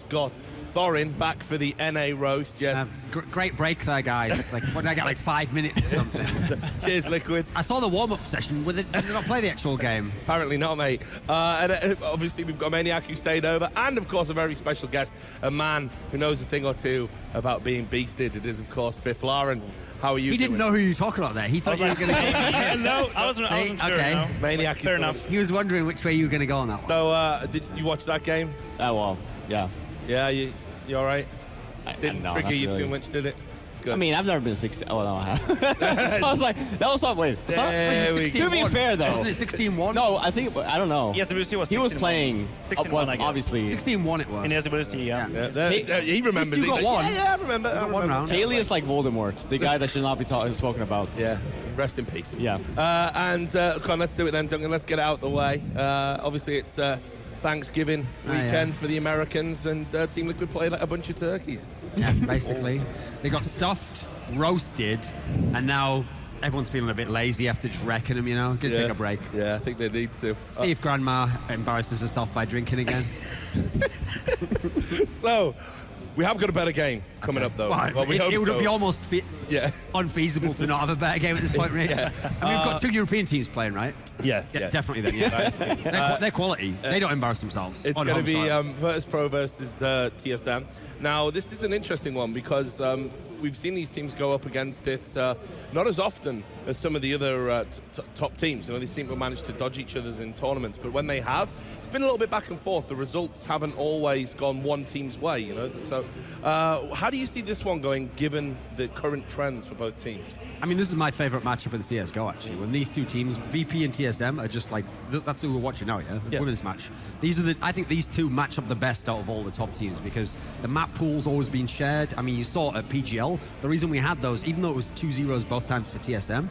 got Thorin back for the NA roast. Yes. Great break there, guys. Like, what did I get, like 5 minutes or something? Cheers, Liquid. I saw the warm-up session. Did they not play the actual game? Apparently not, mate. And obviously we've got Maniac who stayed over, and of course a very special guest, a man who knows a thing or two about being beasted. It is, of course, Fifth Lauren. How are you? He didn't know who you were talking about there. He thought you were going to go. No, I wasn't sure. Okay. No. Maniac. Fair enough. He was wondering which way you were going to go on that one. So, did you watch that game? Oh, well, yeah. Yeah, you all right? Didn't no, trigger not you really. too much, did it? Good. I mean, I've never been 16. Oh, no, I have. I was like, that was not, wait. There we go. To be fair, though. Wasn't it 16-1? No, I think, I don't know. Yes, WC was 16-1. He was playing, 16-1, I guess. obviously. 16-1 it was. In SWC, yeah. He remembers. You got one. Yeah, I remember. You got one round. Haley is like Voldemort, the guy that should not be spoken about. Yeah, rest in peace. Yeah. Come on, let's do it then, Duncan. Let's get it out the way. Obviously, it's Thanksgiving weekend for the Americans, and Team Liquid played like a bunch of turkeys. Yeah, basically. They got stuffed, roasted, and now everyone's feeling a bit lazy after just wrecking them, you know? Gonna take a break. Yeah, I think they need to. See if Grandma embarrasses herself by drinking again. So, we have got a better game coming up, though. Well, we hope it would so. be almost Yeah. unfeasible to not have a better game at this point, Rich. Yeah. And we've got two European teams playing, right? Yeah. Definitely then, yeah. They're quality. They don't embarrass themselves. It's on going to home be soil. Virtus.pro versus TSM. Now, this is an interesting one because we've seen these teams go up against it not as often as some of the other top teams. You know, they seem to manage to dodge each other in tournaments, but when they have, it's been a little bit back and forth. The results haven't always gone one team's way, you know. So, how do you see this one going, given the current trends for both teams? I mean, this is my favorite matchup in CSGO, actually. When these two teams, VP and TSM, are just like, that's who we're watching now, yeah? The women's match. I think these two match up the best out of all the top teams because the map pool's always been shared. I mean, you saw at PGL, the reason we had those, even though it was 2-0s both times for TSM,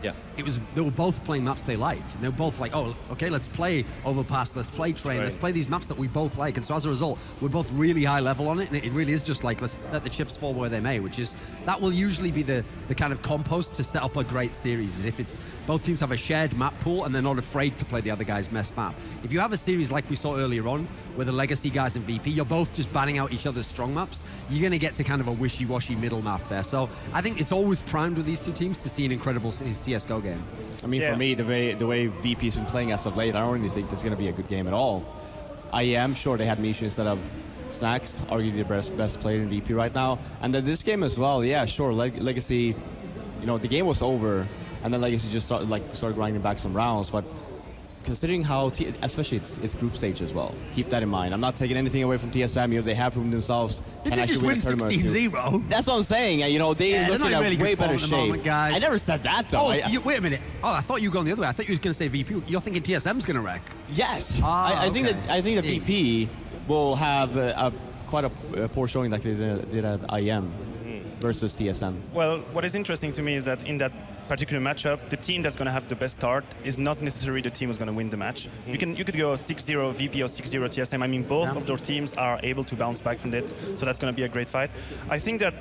they were both playing maps they liked. And they were both like, oh, okay, let's play Overpass, let's play Train, let's play these maps that we both like. And so as a result, we're both really high level on it, and it really is just like, let's let the chips fall where they may, which is, that will usually be the kind of compost to set up a great series, is if it's both teams have a shared map pool and they're not afraid to play the other guy's mess map. If you have a series like we saw earlier on, where the Legacy guys and VP, you're both just banning out each other's strong maps, you're going to get to kind of a wishy-washy middle map there. So I think it's always primed with these two teams to see an incredible CSGO game. I mean, for me, the way VP's been playing as of late, I don't really think it's going to be a good game at all. I am sure they had Misha instead of Snacks, arguably the best player in VP right now. And then this game as well, yeah, sure, Legacy, you know, the game was over, and then Legacy just started grinding back some rounds, but considering how, especially it's group stage as well, keep that in mind. I'm not taking anything away from TSM, you know, they have proven themselves. Did they just win 16-0? That's what I'm saying, you know, they look in a really way better at the shape. moment, guys. I never said that, though. Wait a minute. Oh, I thought you were going the other way. I thought you were going to say VP. You're thinking TSM's going to wreck. Yes. I think that VP will have quite a poor showing like they did at IM versus TSM. Well, what is interesting to me is that in that particular matchup, the team that's going to have the best start is not necessarily the team who's going to win the match. You could go 6-0 VP or 6-0 TSM. I mean, both of their teams are able to bounce back from that, so that's going to be a great fight. I think that,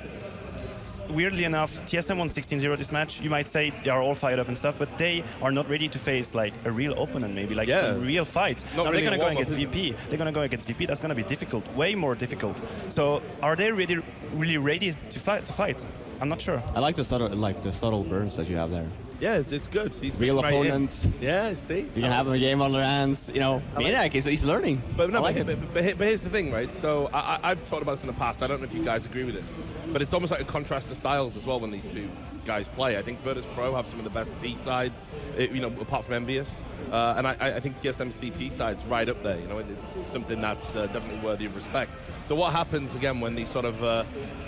weirdly enough, TSM won 16-0 this match. You might say they are all fired up and stuff, but they are not ready to face like a real opponent, maybe like a real fight. Now they're going to go against VP. They're going to go against VP. That's going to be difficult, way more difficult. So are they really ready to fight? I'm not sure. I like the subtle burns that you have there. Yeah, it's good. He's real right opponents. Yeah, see? You can have a game on their hands. You know, Maniac, he's learning. But here's the thing, right? So I've talked about this in the past. I don't know if you guys agree with this, but it's almost like a contrast to styles as well when these two guys play. I think Virtus.pro have some of the best T sides, you know, apart from Envious. And I think TSM's CT side's right up there. You know, it's something that's definitely worthy of respect. So what happens again when the sort of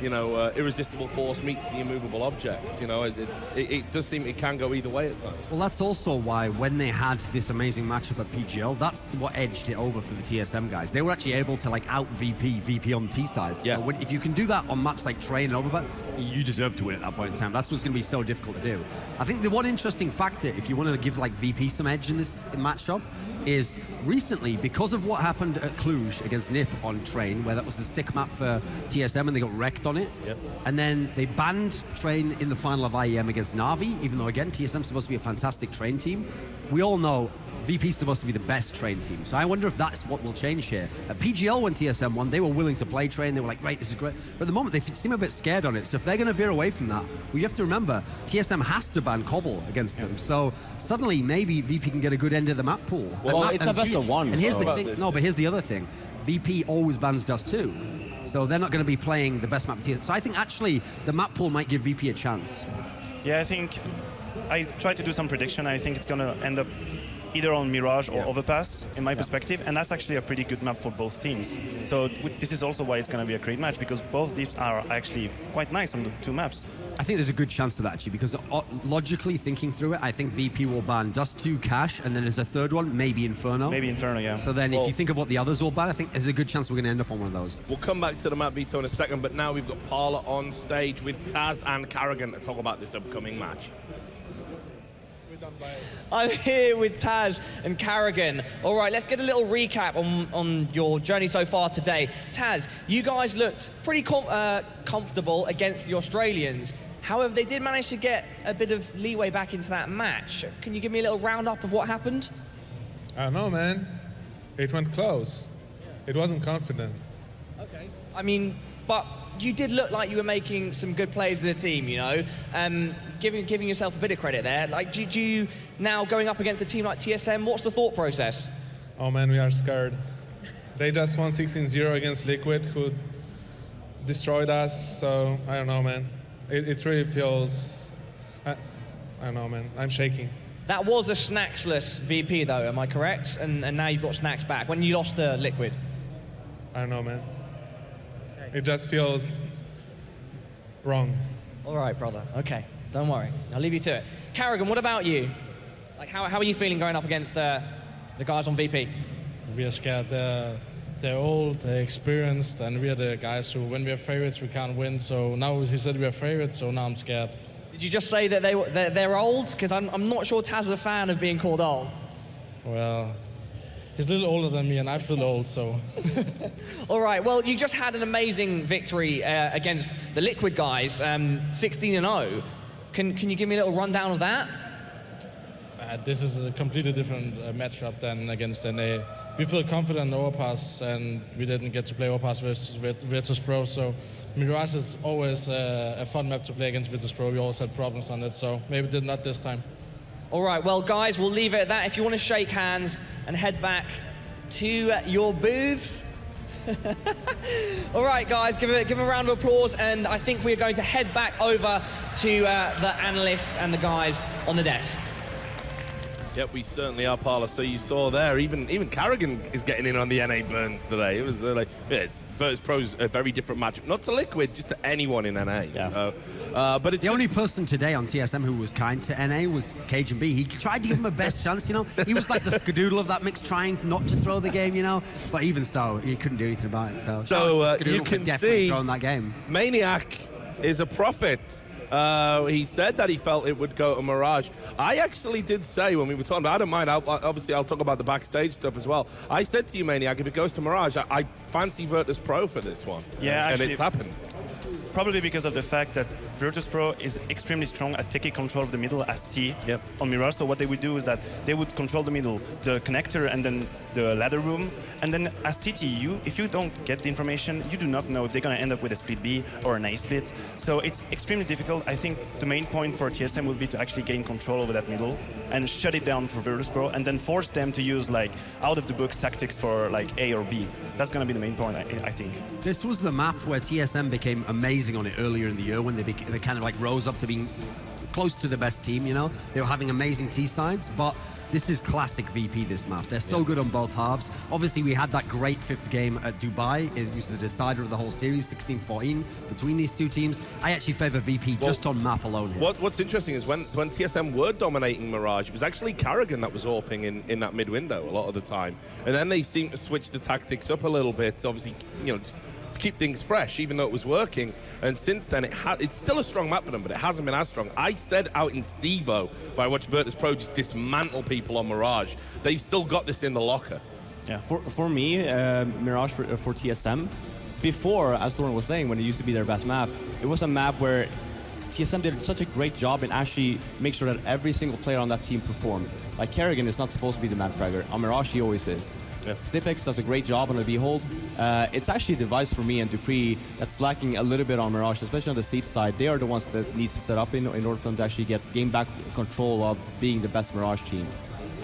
irresistible force meets the immovable object? You know, it does seem it can go either way at times. Well, that's also why when they had this amazing matchup at PGL, that's what edged it over for the TSM guys. They were actually able to like out VP on the T side. Yeah. So if you can do that on maps like Train and Overback, you deserve to win at that point in time. That's what's going to be so difficult to do. I think the one interesting factor, if you want to give like VP some edge in this matchup, is recently, because of what happened at Cluj against NIP on Train, where that was the sick map for TSM and they got wrecked on it. Yep. And then they banned Train in the final of IEM against Na'Vi, even though, again, TSM's supposed to be a fantastic Train team. We all know VP is supposed to be the best trained team. So I wonder if that's what will change here. At PGL, when TSM won, they were willing to play train. They were like, great, this is great. But at the moment, they seem a bit scared on it. So if they're going to veer away from that, well, you have to remember, TSM has to ban Cobble against them. So suddenly, maybe VP can get a good end of the map pool. Well, it's a best of one. And here's so. the thing. No, but here's the other thing. VP always bans Dust 2. So they're not going to be playing the best map. So I think actually the map pool might give VP a chance. Yeah, I think I tried to do some prediction. I think it's going to end up either on Mirage or Overpass, in my perspective, and that's actually a pretty good map for both teams. So this is also why it's going to be a great match, because both teams are actually quite nice on the two maps. I think there's a good chance to that, actually, because logically thinking through it, I think VP will ban Dust 2, Cash, and then there's a third one, maybe Inferno. Maybe Inferno, yeah. So then if you think of what the others will ban, I think there's a good chance we're going to end up on one of those. We'll come back to the map veto in a second, but now we've got Parla on stage with Taz and Karrigan to talk about this upcoming match. I'm here with Taz and Karrigan. All right, let's get a little recap on your journey so far today. Taz, you guys looked pretty comfortable against the Australians. However, they did manage to get a bit of leeway back into that match. Can you give me a little roundup of what happened? I don't know, man. It went close. It wasn't confident. Okay. I mean, but you did look like you were making some good plays as a team, you know, giving yourself a bit of credit there. Like, do you now going up against a team like TSM, what's the thought process? Oh man, we are scared. They just won 16-0 against Liquid, who destroyed us. So I don't know, man. It really feels. I don't know, man. I'm shaking. That was a snacksless VP, though. Am I correct? And now you've got snacks back. When you lost to Liquid. I don't know, man. It just feels wrong. All right, brother. Okay, don't worry. I'll leave you to it. Karrigan, what about you? Like, how are you feeling going up against the guys on VP? We are scared. They're old, they're experienced, and we are the guys who, when we are favorites, we can't win. So now he said we are favorites, so now I'm scared. Did you just say that they're old? Because I'm not sure Taz is a fan of being called old. Well, he's a little older than me, and I feel old, so. All right, well, you just had an amazing victory against the Liquid guys, 16-0. Can you give me a little rundown of that? This is a completely different matchup than against NA. We feel confident in Overpass, and we didn't get to play Overpass versus Virtus.pro, so Mirage is always a fun map to play against Virtus.pro. We always had problems on it, so maybe did not this time. All right, well, guys, we'll leave it at that. If you want to shake hands and head back to your booth. All right, guys, give a round of applause, and I think we're going to head back over to the analysts and the guys on the desk. Yep, we certainly are, Parla. So you saw there, even Karrigan is getting in on the NA burns today. It was it's Virtus.pro's a very different matchup, not to Liquid, just to anyone in NA. Yeah. So, but it's the only person today on TSM who was kind to NA was Cage and B. He tried to give him a best chance, you know. He was like the skadoodle of that mix, trying not to throw the game, you know. But even so, he couldn't do anything about it. So you can definitely see throwing that game. Maniac is a prophet. He said that he felt it would go to Mirage. I actually did say when we were talking about, I don't mind, obviously I'll talk about the backstage stuff as well. I said to you, Maniac, if it goes to Mirage, I fancy Virtus.pro for this one. Yeah, and actually, it's happened. Probably because of the fact that Virtus.pro is extremely strong at taking control of the middle as T on Mirage. So what they would do is that they would control the middle, the connector, and then the ladder room. And then as TTU, if you don't get the information, you do not know if they're going to end up with a split B or an A split. So it's extremely difficult. I think the main point for TSM would be to actually gain control over that middle and shut it down for Virtus.pro, and then force them to use like out-of-the-box tactics for like A or B. That's going to be the main point, I think. This was the map where TSM became amazing on it earlier in the year when they kind of like rose up to being close to the best team, you know. They were having amazing T sides, but this is classic VP, this map. They're so good on both halves. Obviously, we had that great fifth game at Dubai. It was the decider of the whole series, 16-14, between these two teams. I actually favor VP just on map alone here. What's interesting is when TSM were dominating Mirage, it was actually Karrigan that was AWPing in that mid window a lot of the time. And then they seemed to switch the tactics up a little bit, obviously, you know, just to keep things fresh, even though it was working. And since then, it's still a strong map for them, but it hasn't been as strong. I said out in Sivo, where I watched Virtus.pro just dismantle people on Mirage, they've still got this in the locker. Yeah. For me, Mirage for TSM, before, as Lauren was saying, when it used to be their best map, it was a map where TSM did such a great job in actually make sure that every single player on that team performed. Like Kerrigan is not supposed to be the man fragger. On Mirage, he always is. Yeah. Stipex does a great job on the Behold. It's actually a device for me and Dupree that's lacking a little bit on Mirage, especially on the seat side. They are the ones that need to set up in order for them to actually gain back control of being the best Mirage team.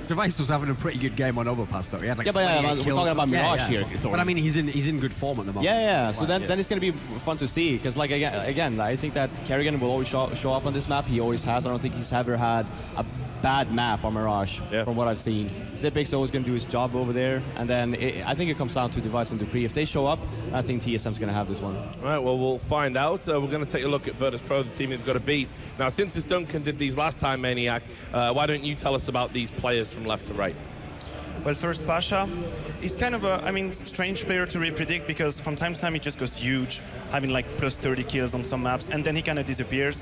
Device was having a pretty good game on Overpass though. He had like Yeah, but 28 we're kills. talking about Mirage here. But I mean, he's in good form at the moment. Yeah. So then it's going to be fun to see because, like again, I think that Kerrigan will always show up on this map. He always has. I don't think he's ever had a bad map on Mirage from what I've seen. Zipix always going to do his job over there, and then I think it comes down to Device and Dupree. If they show up, I think TSM's going to have this one. All right, well, we'll find out. We're going to take a look at Virtus.pro, the team they've got to beat. Now, since this Duncan did these last time, Maniac, why don't you tell us about these players from left to right? Well, first, Pasha, he's kind of a, strange player to really predict because from time to time he just goes huge, having like plus 30 kills on some maps, and then he kind of disappears.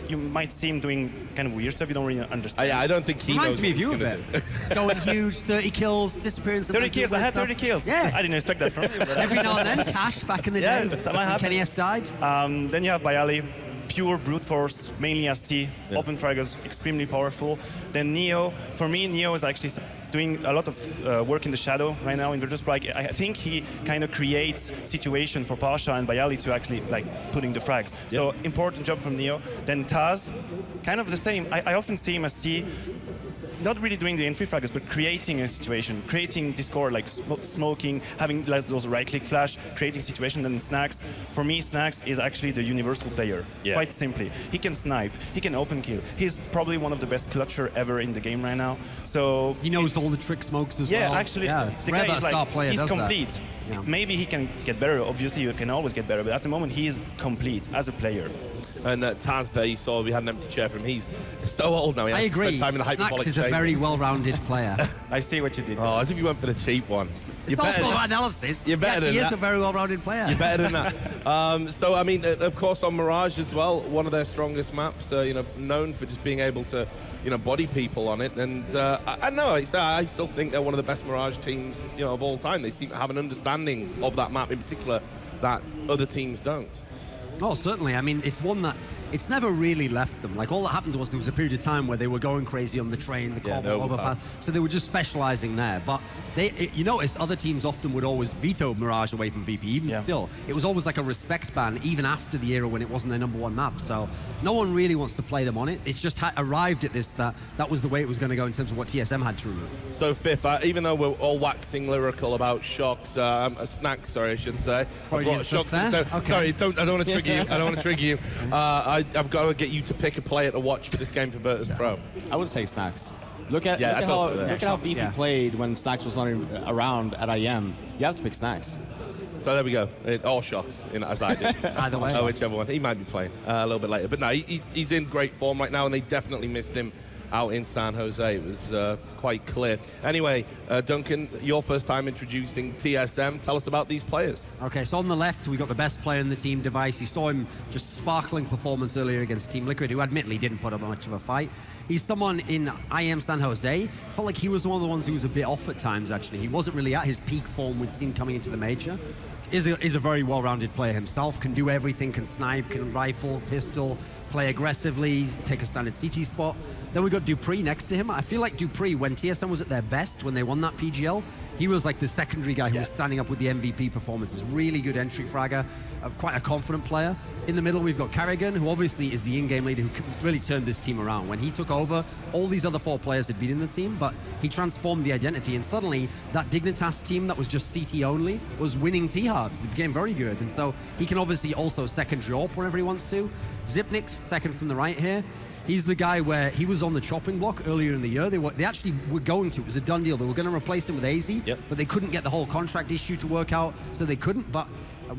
You might see him doing kind of weird stuff you don't really understand. I don't think he Reminds knows me what of you a he's gonna bit. do. Going huge, 30 kills, disappearing. 30 kills, I had 30 kills. Yeah. I didn't expect that from you. But Every now and then, Cash back in the Yeah, day. that might happen. Kenny S died. Then you have Bayali, pure brute force, mainly ST, open fraggers, extremely powerful. Then Neo, for me, Neo is actually doing a lot of work in the shadow right now in Virtus.pro. I think he kind of creates situation for Pasha and Bayali to actually like putting the frags. So important job from Neo. Then Taz, kind of the same. I often see him as T, not really doing the entry fraggers, but creating a situation, creating discord, like smoking, having like those right-click flash, creating situation. And Snacks, for me, Snacks is actually the universal player. Quite simply, he can snipe, he can open kill. He's probably one of the best clutcher ever in the game right now. So he knows all the trick smokes as well. Yeah, actually, it's the rare guy that is a star like player he's does complete. That. Yeah. Maybe he can get better. Obviously, you can always get better, but at the moment, he is complete as a player. And Taz there, you saw we had an empty chair for him. He's so old now. He has I to spend agree. time in the Snacks hyperbolic is a chamber. very well-rounded player. I see what you did. Oh, as if you went for the cheap one. It's also analysis. You're better than He is that. a very well-rounded player. You're better than that. So, I mean, of course, on Mirage as well, one of their strongest maps, known for just being able to, body people on it. And I know, I still think they're one of the best Mirage teams, of all time. They seem to have an understanding of that map in particular that other teams don't. Oh, certainly. I mean, it's one that it's never really left them. Like, all that happened was there was a period of time where they were going crazy on the train, the cobble, overpass. So they were just specializing there. But you notice other teams often would always veto Mirage away from VP. Even still, it was always like a respect ban, even after the era when it wasn't their #1 map. So no one really wants to play them on it. It's just arrived at this that was the way it was going to go in terms of what TSM had to remove. So, Fifth, even though we're all waxing lyrical about Shocks, Snacks, sorry, I should say. Shocks there? Okay. Sorry, I don't want to trigger you. I don't want to trigger you. I've got to get you to pick a player to watch for this game for Virtus.pro. I would say Snacks. Look at how VP played when Snacks was not around at IM. You have to pick Snacks. So there we go. All Shocks, as I did. Either way. Whichever one. He might be playing a little bit later. But no, he's in great form right now, and they definitely missed him out in San Jose. It was quite clear. Anyway, Duncan, your first time introducing TSM. Tell us about these players. Okay, so on the left, we got the best player in the team, Device. You saw him just sparkling performance earlier against Team Liquid, who admittedly didn't put up much of a fight. He's someone in IM San Jose. Felt like he was one of the ones who was a bit off at times, actually. He wasn't really at his peak form we'd seen coming into the major. Is a very well-rounded player himself, can do everything, can snipe, can rifle, pistol, play aggressively, take a standard CT spot. Then we got Dupree next to him. I feel like Dupree, when TSM was at their best, when they won that PGL, he was like the secondary guy who was standing up with the MVP performances. Really good entry fragger, quite a confident player. In the middle, we've got Kerrigan, who obviously is the in-game leader who really turned this team around. When he took over, all these other 4 players had been in the team, but he transformed the identity, and suddenly that Dignitas team that was just CT only was winning T-Harbs. They became very good, and so he can obviously also secondary AWP whenever he wants to. Zipnik's second from the right here. He's the guy where he was on the chopping block earlier in the year. They actually were going to. It was a done deal. They were going to replace him with AZ, but they couldn't get the whole contract issue to work out, so they couldn't. But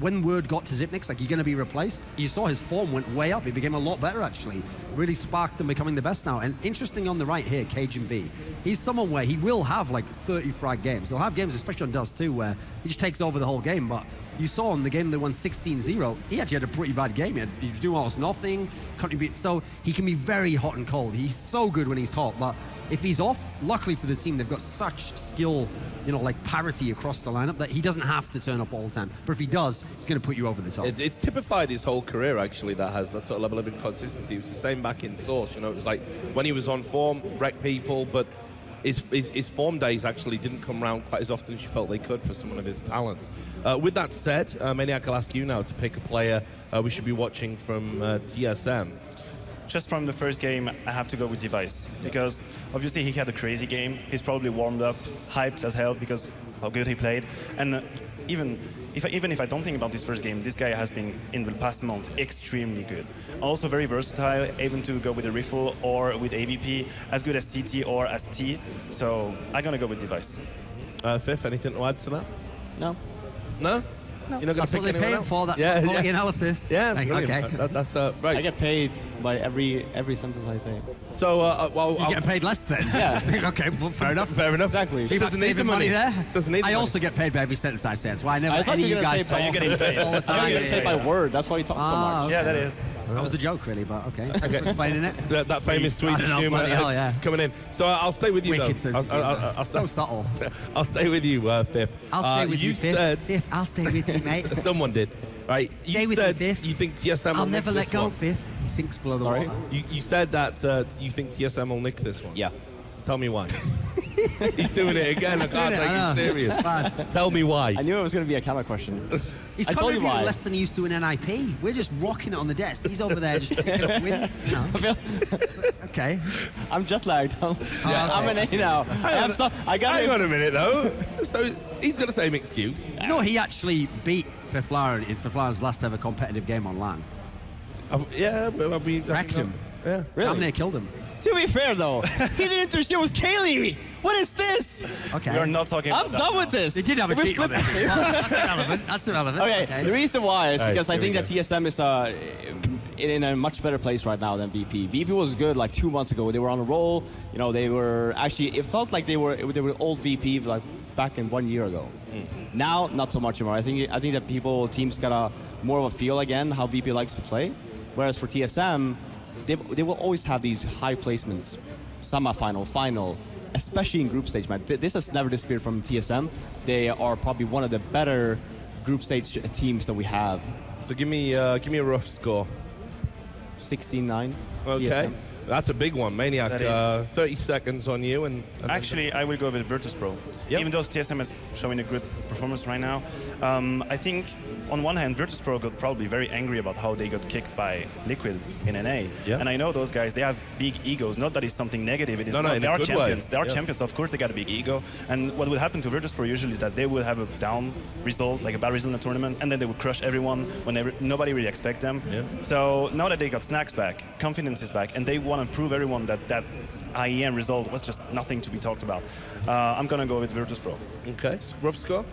when word got to Zipnik's, like, you're going to be replaced, you saw his form went way up. He became a lot better, actually. Really sparked and becoming the best now. And interesting on the right here, Cajun B. He's someone where he will have like 30 frag games. He'll have games, especially on Dust 2, where he just takes over the whole game. But you saw in the game they won 16-0, he actually had a pretty bad game. He was doing almost nothing, contribute. So he can be very hot and cold. He's so good when he's hot, but if he's off, luckily for the team, they've got such skill, like parity across the lineup that he doesn't have to turn up all the time. But if he does, he's going to put you over the top. It's typified his whole career, actually, that has that sort of level of inconsistency. It was the same back in Source. It was like when he was on form, wrecked people, but his form days actually didn't come around quite as often as you felt they could for someone of his talent. With that said, Maniac, I'll ask you now to pick a player we should be watching from TSM. Just from the first game, I have to go with Device because obviously he had a crazy game. He's probably warmed up, hyped as hell because how good he played. And even if I don't think about this first game, this guy has been in the past month extremely good. Also very versatile, able to go with a rifle or with AVP, as good as CT or as T. So I'm gonna go with Device. Fifth, anything to add to that? No. No? No. You're not That's what they're paying for, that quality analysis. Yeah, Like, brilliant. okay. That's right. I get paid by every sentence I say. So, well, You get paid less then? Yeah. Okay, well, fair enough. fair enough. Exactly. Chief, Doesn't need saving the money there. Doesn't need the I money. also get paid by every sentence I say. That's why I never I thought any of you you were gonna guys say talk by- You're getting paid. all the I time. thought you were going to say by word. That's why you talk so much. Yeah, that is. That was the joke, really, but okay. Thanks for explaining it. That famous I don't Swedish know, humour bloody hell, yeah. coming in. So I'll stay with you, Wicked though. sense. I'll So stay, subtle. I'll stay with you, Fifth. I'll stay with you, said, Fifth. I'll stay with you, mate. Someone did. Right, Stay you with me, said Fifth. you think TSM will I'll nick never let this go, one. Fifth. He sinks below the Sorry? water. You said that you think TSM will nick this one. Yeah. Tell me why. He's doing it again. I can't take him serious. Bad. Tell me why. I knew it was going to be a counter question. He's I told you contributing why. less than he used to in NIP. We're just rocking it on the desk. He's over there just picking up wins. Okay. I'm jet lagged. I'm an A now. I got Hang on a minute, though. So he's got the same excuse. You know, he actually beat Fiflara in Fiflara's last ever competitive game on LAN. Yeah, but I mean, Wrecked him. Yeah. Damn near killed him. To be fair, though, he didn't interfere with Kaylee. What is this? Okay. We are not talking about I'm that done now. with this. They did have a We cheat on it. flipped- That's irrelevant. That's irrelevant. Okay, the reason why is Alright, because I here think we that TSM is in a much better place right now than VP. VP was good like 2 months ago. They were on a roll. They were actually. It felt like they were old VP like back in 1 year ago. Now, not so much anymore. I think that teams got a more of a feel again how VP likes to play. Whereas for TSM, they will always have these high placements, semi-final, final, especially in group stage, man. This has never disappeared from TSM. They are probably one of the better group stage teams that we have. So give me a rough score. 16-9. Okay. TSM. That's a big one, Maniac. That is. 30 seconds on you. And Actually, I will go with Virtus.pro. Yep. Even though TSM is showing a good performance right now, I think on one hand, Virtus.pro got probably very angry about how they got kicked by Liquid in NA. Yep. And I know those guys, they have big egos. Not that it's something negative. It is No, not. in They a are good way. champions. They are Yep. champions. Of course, they got a big ego. And what will happen to Virtus.pro usually is that they will have a down result, like a bad result in a tournament, and then they will crush everyone when nobody really expects them. Yep. So now that they got Snacks back, confidence is back, and they want to prove everyone that IEM result was just nothing to be talked about. I'm going to go with Virtus.pro. Okay. Rough score?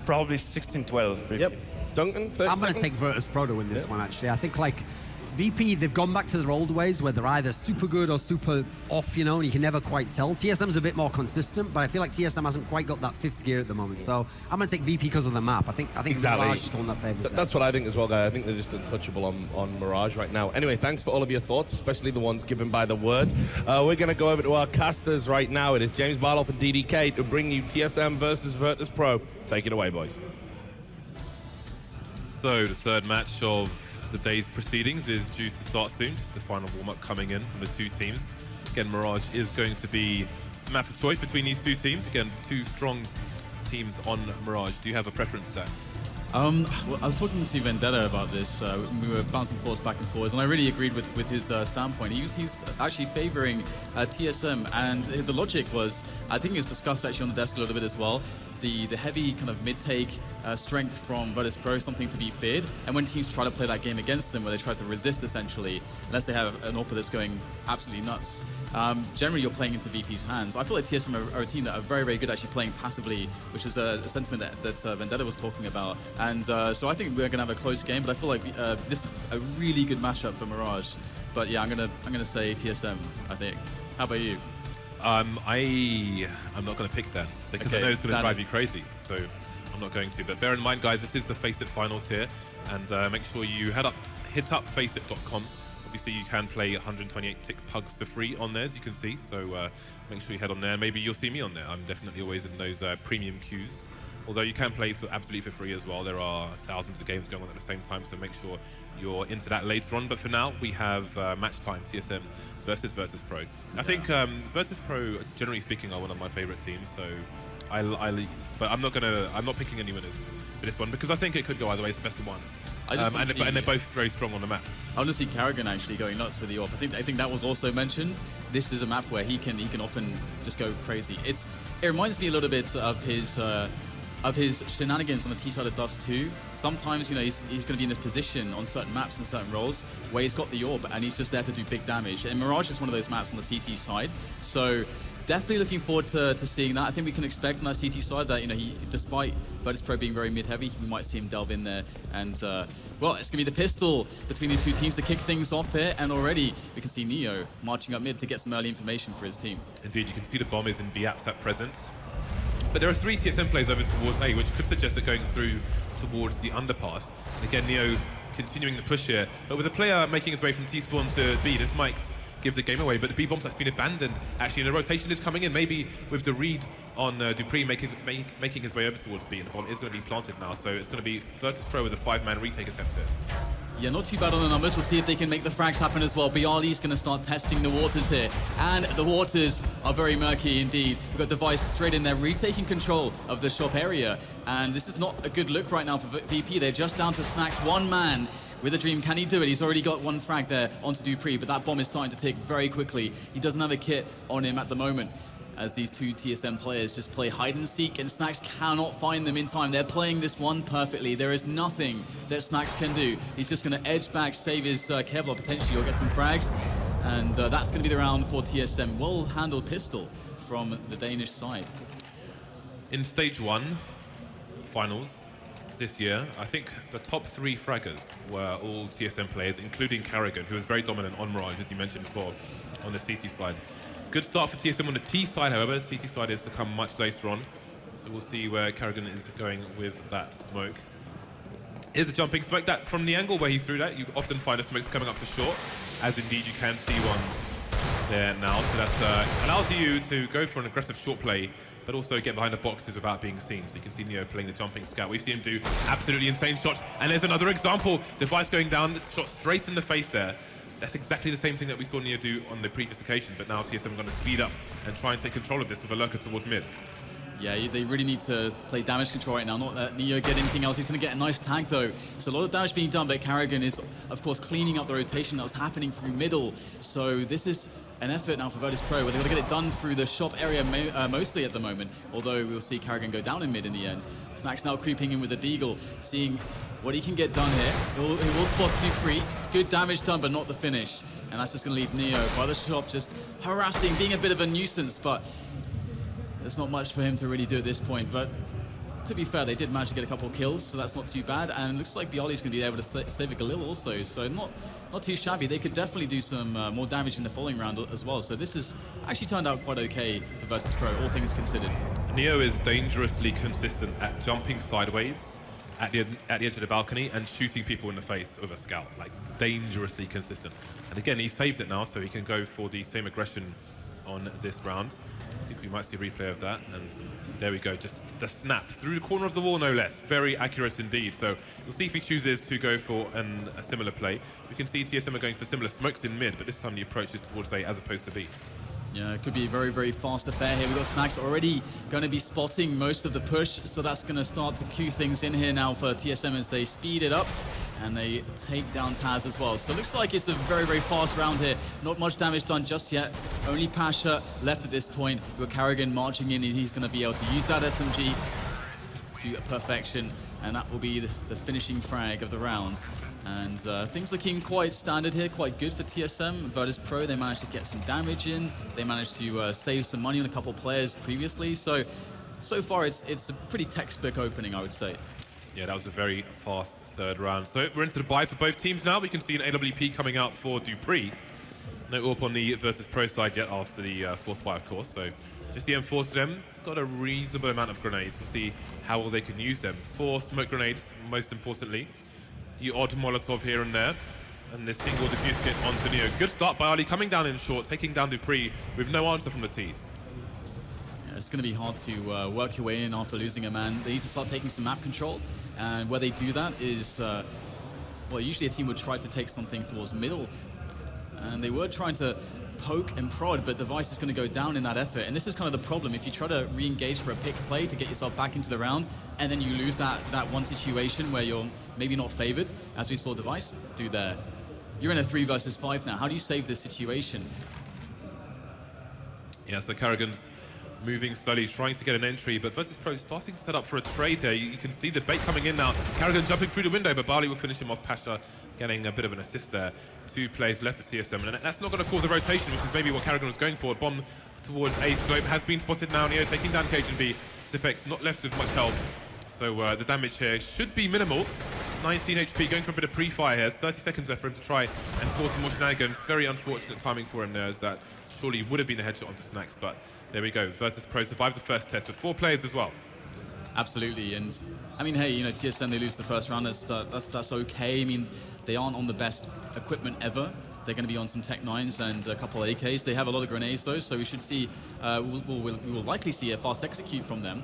Probably 16-12. Yep. Duncan, 30 I'm going to seconds? take Virtus.pro to win this one, actually. I think, VP, they've gone back to their old ways where they're either super good or super off, and you can never quite tell. TSM's a bit more consistent, but I feel like TSM hasn't quite got that fifth gear at the moment. So I'm going to take VP because of the map. I think Exactly. Mirage is the one that favours them. That's what I think as well, guys. I think they're just untouchable on Mirage right now. Anyway, thanks for all of your thoughts, especially the ones given by the word. We're going to go over to our casters right now. It is James Barloff and DDK to bring you TSM versus Virtus.pro. Take it away, boys. So the third match of the day's proceedings is due to start soon. Just the final warm-up coming in from the two teams. Again, Mirage is going to be the map of choice between these two teams. Again, two strong teams on Mirage. Do you have a preference there? Well, I was talking to Vendetta about this. We were bouncing thoughts back and forwards, and I really agreed with his standpoint. He's actually favoring TSM, and the logic was, I think it was discussed actually on the desk a little bit as well, the heavy kind of mid-take strength from Virtus.pro is something to be feared, and when teams try to play that game against them, where they try to resist essentially, unless they have an AWPer that's going absolutely nuts, generally you're playing into VP's hands. I feel like TSM are a team that are very, very good actually playing passively, which is a sentiment that Vendetta was talking about. And so I think we're going to have a close game, but I feel like this is a really good matchup for Mirage. But yeah, I'm gonna say TSM, I think. How about you? I'm not going to pick that because Okay, I know it's going to standard. drive you crazy. So I'm not going to, but bear in mind, guys, this is the FACEIT finals here, and make sure you hit up FACEIT.com. Obviously, you can play 128 tick pugs for free on there, as you can see. So make sure you head on there. Maybe you'll see me on there. I'm definitely always in those premium queues. Although you can play absolutely for free as well. There are thousands of games going on at the same time, so make sure you're into that later on. But for now, we have match time, TSM versus Virtus.pro. I think Virtus.pro, generally speaking, are one of my favorite teams. So but I'm not picking any winners for this one because I think it could go either way. It's the best of one. And they're both very strong on the map. I want to see Karrigan actually going nuts for the AWP. I think that was also mentioned. This is a map where he can often just go crazy. It reminds me a little bit of his shenanigans on the T side of Dust 2. Sometimes, he's going to be in this position on certain maps and certain roles where he's got the AWP and he's just there to do big damage. And Mirage is one of those maps on the CT side. So definitely looking forward to seeing that. I think we can expect on that CT side that, despite Virtus.pro being very mid-heavy, we might see him delve in there. And, well, it's going to be the pistol between these two teams to kick things off here. And already we can see Neo marching up mid to get some early information for his team. Indeed, you can see the bomb is in B apps at present. But there are 3 TSM players over towards A, which could suggest they're going through towards the underpass. And again, Neo continuing the push here. But with a player making his way from T-spawn to B, this might give the game away. But the B-bomb that's been abandoned, actually, and the rotation is coming in. Maybe with the read on dupreeh making his way over towards B, and the bomb is going to be planted now. So it's going to be Virtus.pro with a 5-man retake attempt here. Yeah, not too bad on the numbers. We'll see if they can make the frags happen as well. Bialy's going to start testing the waters here. And the waters are very murky indeed. We've got Device straight in there, retaking control of the shop area. And this is not a good look right now for VP. They're just down to Snacks, 1 man. With a dream, can he do it? He's already got 1 frag there onto dupreeh, but that bomb is starting to tick very quickly. He doesn't have a kit on him at the moment, as these 2 TSM players just play hide and seek, and Snacks cannot find them in time. They're playing this one perfectly. There is nothing that Snacks can do. He's just going to edge back, save his Kevlar potentially, or get some frags, and that's going to be the round for TSM. Well-handled pistol from the Danish side. In stage 1 finals this year, I think the top 3 fraggers were all TSM players, including Karrigan, who was very dominant on Mirage, as you mentioned before, on the CT side. Good start for TSM on the T side, however. The CT side is to come much later on. So we'll see where Karrigan is going with that smoke. Here's a jumping smoke. That from the angle where he threw that, you often find the smokes coming up to short, as indeed you can see one there now. So that allows you to go for an aggressive short play, but also get behind the boxes without being seen. So you can see Neo playing the jumping scout. We've seen him do absolutely insane shots. And there's another example. Device going down, shot straight in the face there. That's exactly the same thing that we saw Neo do on the previous occasion, but now TSM are going to speed up and try and take control of this with a lurker towards mid. Yeah, they really need to play damage control right now, not let Neo get anything else. He's going to get a nice tag though. So a lot of damage being done, but Karrigan is, of course, cleaning up the rotation that was happening through middle. So this is an effort now for Virtus.pro, where they've got to get it done through the shop area mostly at the moment, although we'll see Karrigan go down in mid in the end. Snacks now creeping in with the Deagle, seeing what he can get done here. He will spot dupreeh. Good damage done, but not the finish. And that's just going to leave Neo by the shop, just harassing, being a bit of a nuisance, but there's not much for him to really do at this point. But to be fair, they did manage to get a couple of kills, so that's not too bad. And it looks like Bialy's going to be able to save a Galil also, so not too shabby. They could definitely do some more damage in the following round as well. So this has actually turned out quite okay for Virtus.pro, all things considered. Neo is dangerously consistent at jumping sideways at the edge of the balcony and shooting people in the face with a scout, like dangerously consistent. And again, he saved it now, so he can go for the same aggression on this round. I think we might see a replay of that, and there we go, just the snap through the corner of the wall, no less. Very accurate indeed. So we'll see if he chooses to go for a similar play. We can see TSM are going for similar smokes in mid, but this time the approach is towards A as opposed to B. Yeah, it could be a very, very fast affair here. We've got Snacks already going to be spotting most of the push, so that's going to start to cue things in here now for TSM as they speed it up and they take down Taz as well. So it looks like it's a very, very fast round here. Not much damage done just yet. Only Pasha left at this point. We've got Karrigan marching in, and he's going to be able to use that SMG to perfection, and that will be the finishing frag of the round. And things looking quite standard here, quite good for TSM. Virtus.pro, they managed to get some damage in. They managed to save some money on a couple of players previously. So far, it's a pretty textbook opening, I would say. Yeah, that was a very fast third round. So we're into the buy for both teams now. We can see an AWP coming out for dupreeh. No AWP on the Virtus.pro side yet after the force fire, of course. So just the M4 to them. got a reasonable amount of grenades. We'll see how well they can use them. 4 smoke grenades, most importantly. The odd Molotov here and there. And this single defuse kit onto Neo. Good start by Ali, coming down in short, taking down Dupree with no answer from the T's. Yeah, it's going to be hard to work your way in after losing a man. They need to start taking some map control. And where they do that is, well, usually a team would try to take something towards middle. And they were trying to poke and prod, but Device is going to go down in that effort. And this is kind of the problem. If you try to re-engage for a pick play to get yourself back into the round, and then you lose that one situation where you're maybe not favored, as we saw Device do there. You're in a 3 versus 5 now. How do you save this situation? Yeah, so Karrigan's moving slowly, trying to get an entry, but Virtus.pro starting to set up for a trade there. You can see the bait coming in now. Karrigan jumping through the window, but Bali will finish him off. Pasha getting a bit of an assist there. 2 players left for TSM, and that's not going to cause a rotation, which is maybe what Karrigan was going for. Bomb towards A slope has been spotted now. Neo taking down Cajun B. Zipex not left with much health, so the damage here should be minimal. 19 HP, going for a bit of pre-fire here. 30 seconds left for him to try and cause some more shenanigans. Very unfortunate timing for him there, as that surely would have been a headshot onto Snacks, but there we go. Virtus.pro survives the first test with 4 players as well. Absolutely, and I mean, hey, you know, TSM, they lose the first round. That's okay. I mean, they aren't on the best equipment ever. They're going to be on some Tech 9s and a couple of AKs. They have a lot of grenades though, so we should see, we will likely see a fast execute from them.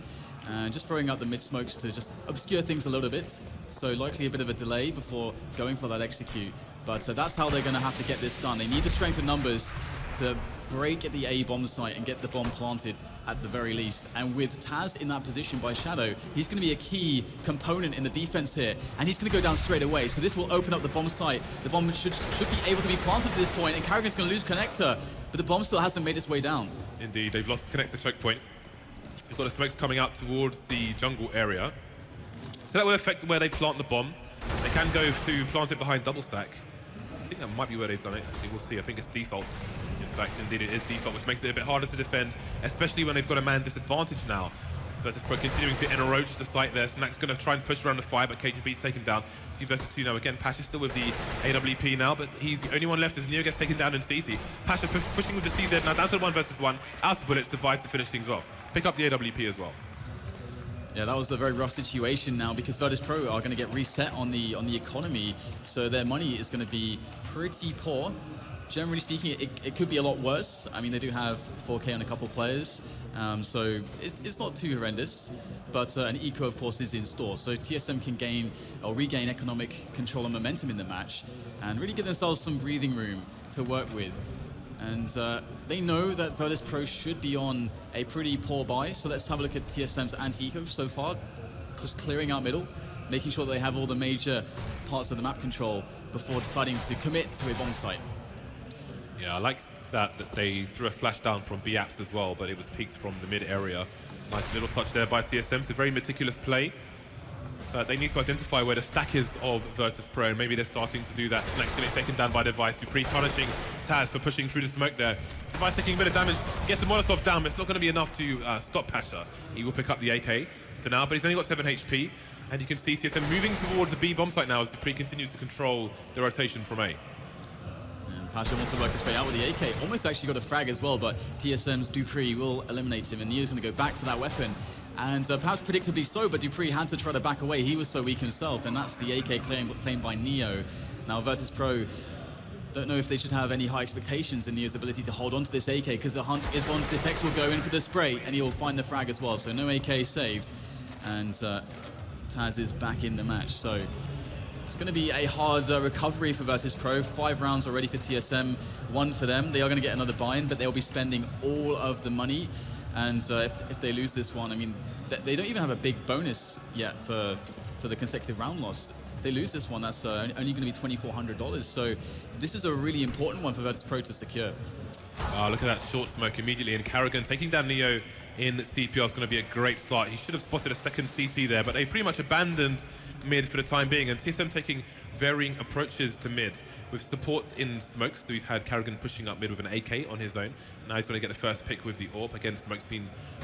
And just throwing out the mid smokes to just obscure things a little bit. So likely a bit of a delay before going for that execute. But that's how they're going to have to get this done. They need the strength of numbers to break at the A bomb site and get the bomb planted at the very least. And with Taz in that position by Shadow, he's going to be a key component in the defense here. And he's going to go down straight away. So this will open up the bomb site. The bomb should be able to be planted at this point. And Karrigan's going to lose connector. But the bomb still hasn't made its way down. Indeed, they've lost the connector choke point. We've got the smokes coming out towards the jungle area. So that will affect where they plant the bomb. They can go to plant it behind double stack. I think that might be where they've done it. Actually, we'll see. I think it's default. In fact, indeed it is default, which makes it a bit harder to defend, especially when they've got a man disadvantage now. Virtus.pro continuing to enroach the site there. Snack's going to try and push around the fire, but KGB's taken down. 2 versus 2 now. Again, Pasha's still with the AWP now, but he's the only one left as Neo gets taken down in CT. Pasha pushing with the CZ now down to 1 versus 1. Out of bullets, Device to finish things off. Pick up the AWP as well. Yeah, that was a very rough situation now because Virtus.pro are going to get reset on the economy, so their money is going to be pretty poor. Generally speaking, it could be a lot worse. I mean, they do have 4K on a couple players, so it's not too horrendous. But an eco, of course, is in store, so TSM can gain or regain economic control and momentum in the match, and really give themselves some breathing room to work with. And they know that Virtus.pro should be on a pretty poor buy, so let's have a look at TSM's anti-eco so far. Just clearing out middle, making sure that they have all the major parts of the map control before deciding to commit to a bomb site. Yeah, I like that they threw a flash down from B-Apps as well, but it was peaked from the mid area. Nice little touch there by TSM. It's a very meticulous play. But they need to identify where the stack is of Virtus.pro, and maybe they're starting to do that. Next going to be taken down by Device. Dupree punishing Taz for pushing through the smoke there. Device taking a bit of damage, gets the Molotov down, but it's not going to be enough to stop Pasha. He will pick up the AK for now, but he's only got 7 HP. And you can see TSM moving towards the B bomb site now as Dupree continues to control the rotation from A. Pasha wants to work his way out with the AK. Almost actually got a frag as well, but TSM's Dupree will eliminate him, and Neo's going to go back for that weapon. And perhaps predictably so, but Dupree had to try to back away. He was so weak himself, and that's the AK claimed by Neo. Now, Virtus.pro don't know if they should have any high expectations in Neo's ability to hold on to this AK, because the hunt is on. Zipex will go in for the spray, and he will find the frag as well. So no AK saved, and Taz is back in the match. So it's going to be a hard recovery for Virtus.pro. 5 rounds already for TSM, 1 for them. They are going to get another buy-in, but they'll be spending all of the money. And if they lose this one, I mean, they don't even have a big bonus yet for the consecutive round loss. If they lose this one, that's only going to be $2,400. So this is a really important one for Virtus.pro to secure. Look at that short smoke immediately, and Karrigan taking down Neo in CPR is going to be a great start. He should have spotted a second CT there, but they pretty much abandoned mid for the time being, and TSM taking varying approaches to mid with support in smokes. So we've had Karrigan pushing up mid with an AK on his own. Now he's going to get the first pick with the AWP. Again,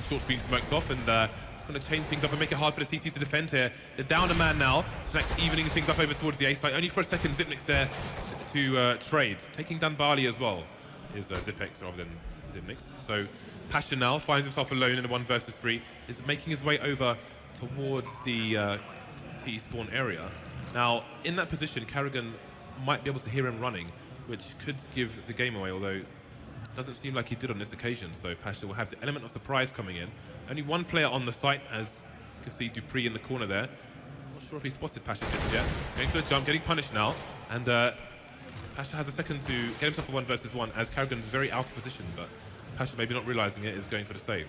short's been smoked off, and it's going to change things up and make it hard for the CTs to defend here. They're down a man now. Snack's evening things up over towards the A site. Only for a second, Zipnik's there to trade. Taking down Bali as well is Zipex rather than Zipnix. So Pasha now finds himself alone in a 1 versus 3. Is making his way over towards the T spawn area. Now, in that position, Karrigan might be able to hear him running, which could give the game away, although it doesn't seem like he did on this occasion. So Pasha will have the element of surprise coming in. Only one player on the site, as you can see Dupree in the corner there. Not sure if he spotted Pasha just yet. Going for the jump, getting punished now. And Pasha has a second to get himself a 1 versus 1, as Karrigan's very out of position, but Pasha, maybe not realizing it, is going for the save.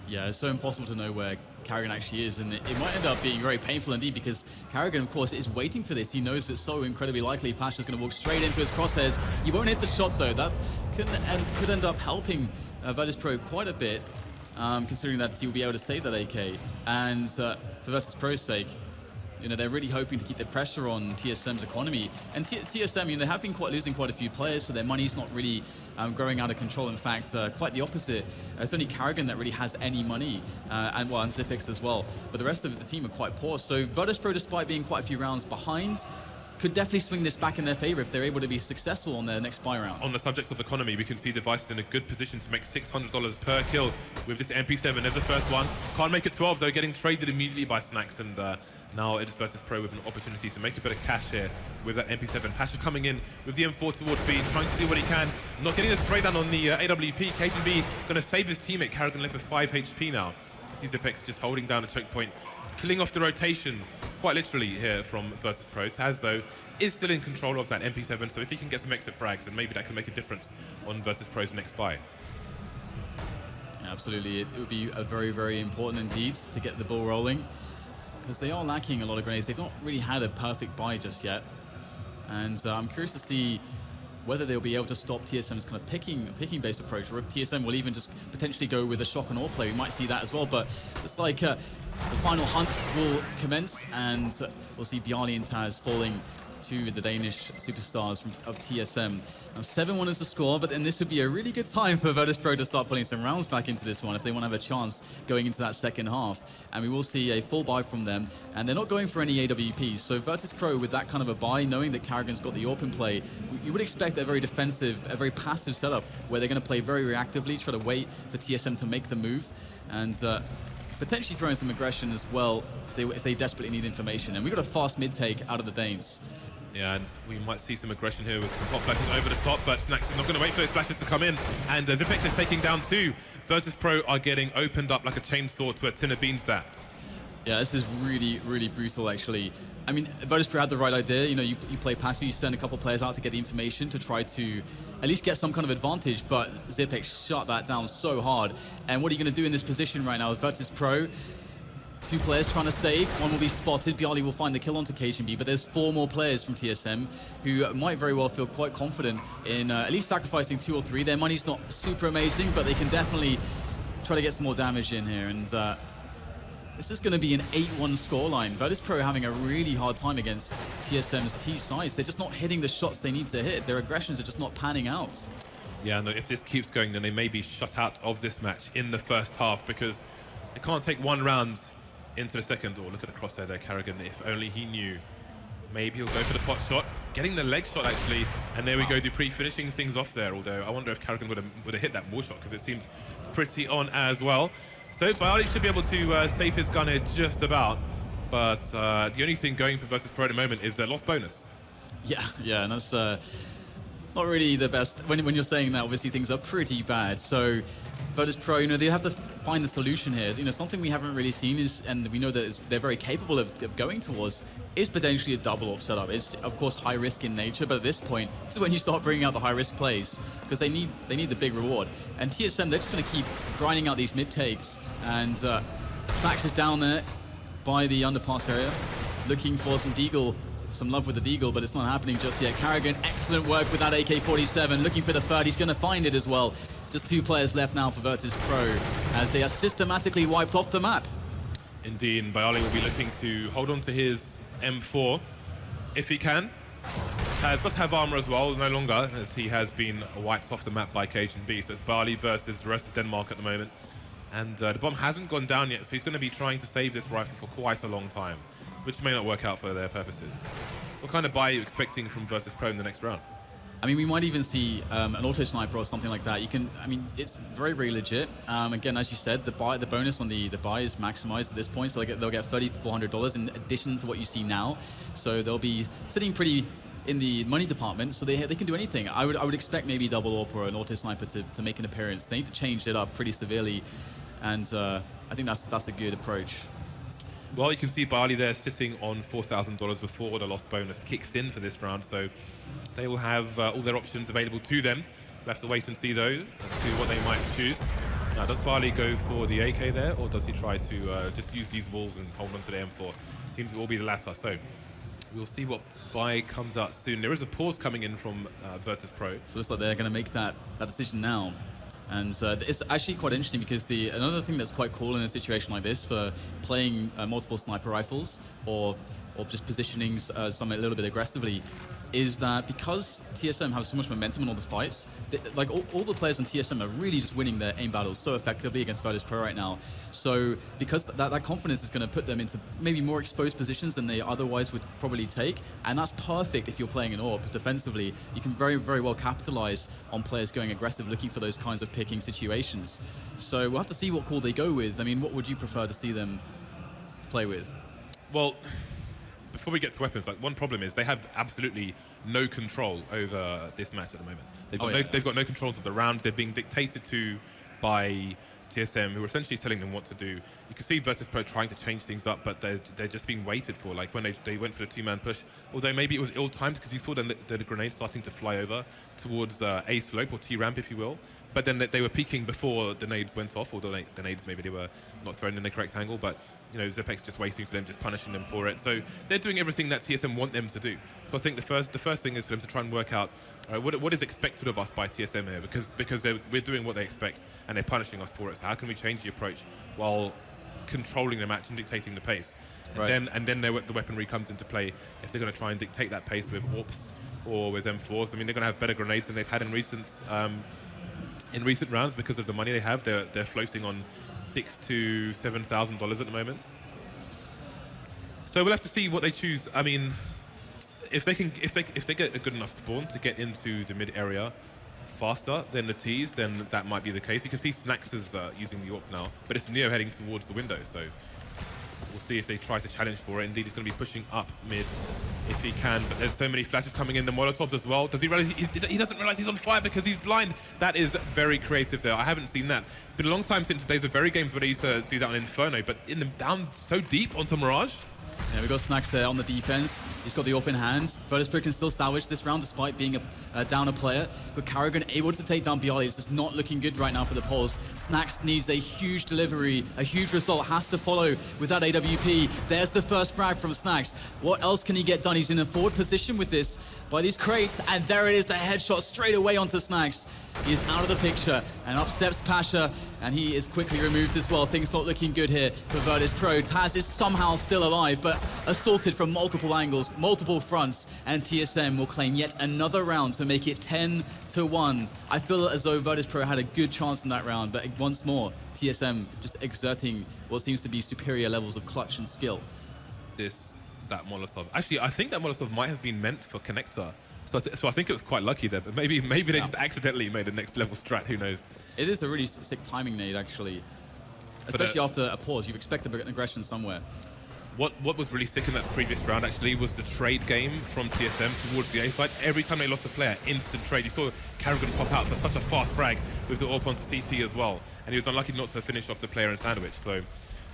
Yeah, it's so impossible to know where Karrigan actually is, and it might end up being very painful indeed, because Karrigan, of course, is waiting for this. He knows it's so incredibly likely Pasha's going to walk straight into his crosshairs. He won't hit the shot, though. That could end up helping Virtus.pro quite a bit, considering that he'll be able to save that AK. And for Virtus.pro's sake, you know, they're really hoping to keep the pressure on TSM's economy. And TSM, you know, they have been losing quite a few players, so their money's not really growing out of control. In fact, quite the opposite. It's only Karrigan that really has any money, and Xipix as well. But the rest of the team are quite poor. So Virtus.pro, despite being quite a few rounds behind, could definitely swing this back in their favor if they're able to be successful on their next buy round. On the subject of economy, we can see Device in a good position to make $600 per kill with this MP7 as the first one. Can't make it 12 though, getting traded immediately by Snacks, and now it's Virtus.pro with an opportunity to make a bit of cash here with that MP7. Pasha coming in with the M4 towards B, trying to do what he can. Not getting a spray down on the AWP. KTB going to save his teammate. Karrigan left with 5 HP now. Xipix just holding down a choke point, killing off the rotation, quite literally here from Virtus.pro. Taz, though, is still in control of that MP7, so if he can get some exit frags, then maybe that can make a difference on Virtus.pro's next buy. Yeah, absolutely, it would be a very, very important indeed to get the ball rolling, because they are lacking a lot of grenades. They've not really had a perfect buy just yet, and I'm curious to see whether they'll be able to stop TSM's kind of picking-based approach, or if TSM will even just potentially go with a shock and awe play. We might see that as well, but it's like the final hunt will commence, and we'll see Bjarni and Taz falling to the Danish superstars of TSM. Now 7-1 is the score, but then this would be a really good time for Virtus.pro to start putting some rounds back into this one if they want to have a chance going into that second half. And we will see a full buy from them, and they're not going for any AWPs. So Virtus.pro, with that kind of a buy, knowing that Karrigan's got the AWP in play, you would expect a very defensive, a very passive setup where they're going to play very reactively, try to wait for TSM to make the move, and potentially throwing some aggression as well if they desperately need information. And we got a fast mid take out of the Danes. Yeah, and we might see some aggression here with some hot flashes over the top, but Snacks is not going to wait for those flashes to come in. And Xipix is taking down 2. Virtus.pro are getting opened up like a chainsaw to a tin of beans there. Yeah, this is really, really brutal, actually. I mean, Virtus.pro had the right idea. You know, you play passive, you send a couple players out to get the information to try to at least get some kind of advantage, but Xipix shut that down so hard. And what are you going to do in this position right now with Virtus.pro? 2 players trying to save. One will be spotted. Bjarni will find the kill onto KGB, but there's 4 more players from TSM who might very well feel quite confident in at least sacrificing 2 or 3. Their money's not super amazing, but they can definitely try to get some more damage in here. And this is going to be an 8-1 scoreline. Virtus.pro having a really hard time against TSM's T sides. They're just not hitting the shots they need to hit. Their aggressions are just not panning out. Yeah, no, if this keeps going, then they may be shut out of this match in the first half, because they can't take 1 round into the second. Or look at the crosshair there, Karrigan. If only he knew. Maybe he'll go for the pot shot, getting the leg shot actually, and there we go. Dupree finishing things off there. Although I wonder if Karrigan would have hit that wall shot, because it seemed pretty on as well. So Bjarni should be able to save his gun here just about. But the only thing going for Virtus.pro at the moment is their lost bonus. Yeah, and that's not really the best. When you're saying that, obviously things are pretty bad. So Virtus.pro, you know, they have to find the solution here. You know, something we haven't really seen is, and we know that they're very capable of going towards, is potentially a double AWP setup. It's of course high risk in nature, but at this point, this is when you start bringing out the high risk plays, because they need the big reward. And TSM, they're just going to keep grinding out these mid takes. And Fax is down there by the underpass area, looking for some deagle. Some love with the deagle, but it's not happening just yet. Karrigan, excellent work with that AK-47, looking for the third. He's going to find it as well. Just 2 players left now for Virtus.pro as they are systematically wiped off the map. Indeed, and Bjarni will be looking to hold on to his M4 if he can. Taz does have armor as well, no longer, as he has been wiped off the map by KGB. So it's Bjarni versus the rest of Denmark at the moment. And the bomb hasn't gone down yet, so he's going to be trying to save this rifle for quite a long time, which may not work out for their purposes. What kind of buy are you expecting from Virtus.pro in the next round? I mean, we might even see an auto sniper or something like that. You can, I mean, it's very, very legit. Again, as you said, the bonus on the buy is maximized at this point, so they'll get $3,400 in addition to what you see now. So they'll be sitting pretty in the money department, so they can do anything. I would expect maybe double AWP or an auto sniper to make an appearance. They need to change it up pretty severely, and I think that's a good approach. Well, you can see Bali there sitting on $4,000 before the lost bonus kicks in for this round, so they will have all their options available to them. We'll have to wait and see though, as to what they might choose. Now, does Bali go for the AK there, or does he try to just use these walls and hold on to the M4? Seems it will be the latter, so we'll see what buy comes out soon. There is a pause coming in from Virtus.pro. So it looks like they're going to make that decision now. And it's actually quite interesting because another thing that's quite cool in a situation like this for playing multiple sniper rifles or just positioning some a little bit aggressively is that because TSM have so much momentum in all the fights, like all the players on TSM are really just winning their aim battles so effectively against Virtus.pro right now. So because that confidence is going to put them into maybe more exposed positions than they otherwise would probably take, and that's perfect if you're playing an AWP defensively. You can very, very well capitalize on players going aggressive, looking for those kinds of picking situations. So we'll have to see what call they go with. I mean, what would you prefer to see them play with? Well, before we get to weapons, like one problem is they have absolutely no control over this match at the moment. They've got no controls of the rounds. They're being dictated to by TSM, who are essentially telling them what to do. You can see Virtus.pro trying to change things up, but they're just being waited for. Like when they went for the two-man push, although maybe it was ill-timed because you saw the grenade starting to fly over towards A slope or T ramp, if you will. But then they were peeking before the nades went off, or the nades maybe they were not thrown in the correct angle, but you know, Zipex just waiting for them, just punishing them for it. So they're doing everything that TSM want them to do. So I think the first thing is for them to try and work out what is expected of us by TSM here, because we're doing what they expect and they're punishing us for it. So how can we change the approach while controlling the match and dictating the pace? And then the weaponry comes into play if they're going to try and dictate that pace with AWPs or with M4s. I mean, they're going to have better grenades than they've had in recent rounds because of the money they have. They're floating on $6,000 to $7,000 at the moment. So we'll have to see what they choose. I mean, if they get a good enough spawn to get into the mid area faster than the T's, then that might be the case. You can see Snacks is using the AWP now, but it's Neo heading towards the window, so we'll see if they try to challenge for it. Indeed, he's going to be pushing up mid if he can, but there's so many flashes coming in, the Molotovs as well. Does he realize he doesn't realize he's on fire because he's blind? That is very creative there. I haven't seen that. It's been a long time since Days of Very games where they used to do that on Inferno, but down so deep onto Mirage. Yeah, we got Snacks there on the defense. He's got the AWP in hand. Virtus.pro can still salvage this round despite being a downer player. But Karrigan able to take down Bialy. It's just not looking good right now for the Poles. Snacks needs a huge delivery. A huge result has to follow with that AWP. There's the first frag from Snacks. What else can he get done? He's in a forward position with this by these crates. And there it is, the headshot straight away onto Snacks. He is out of the picture, and up steps Pasha, and he is quickly removed as well. Things not looking good here for Virtus.pro. Taz is somehow still alive, but assaulted from multiple angles, multiple fronts, and TSM will claim yet another round to make it 10-1. I feel as though Virtus.pro had a good chance in that round, but once more, TSM just exerting what seems to be superior levels of clutch and skill. That Molotov. Actually, I think that Molotov might have been meant for Connector. So I think it was quite lucky there, but maybe they just accidentally made a next level strat, who knows. It is a really sick timing nade, actually. Especially after a pause, you'd expect an aggression somewhere. What was really sick in that previous round, actually, was the trade game from TSM towards the A side. Every time they lost a player, instant trade. You saw Karrigan pop out for such a fast frag with the AWP onto CT as well. And he was unlucky not to finish off the player in sandwich. So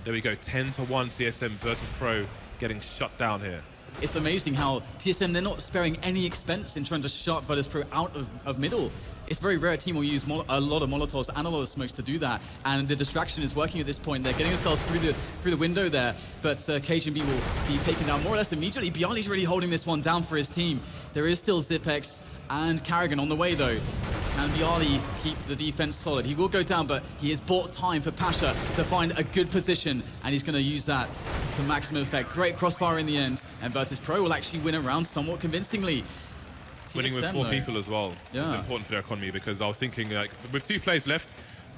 there we go, 10-1 TSM versus Pro getting shut down here. It's amazing how TSM, they're not sparing any expense in trying to shut Virtus.pro out of middle. It's very rare a team will use a lot of Molotovs and a lot of smokes to do that, and the distraction is working at this point. They're getting themselves through the window there, but KGB will be taken down more or less immediately. Bialy's really holding this one down for his team. There is still Zipex and Karrigan on the way though. Can Bialy keep the defense solid? He will go down, but he has bought time for Pasha to find a good position, and he's going to use that to maximum effect. Great crossfire in the end, and Virtus.pro will actually win a round somewhat convincingly. Winning with 4 people as well. Yeah. It's important for their economy, because I was thinking, like, with 2 players left,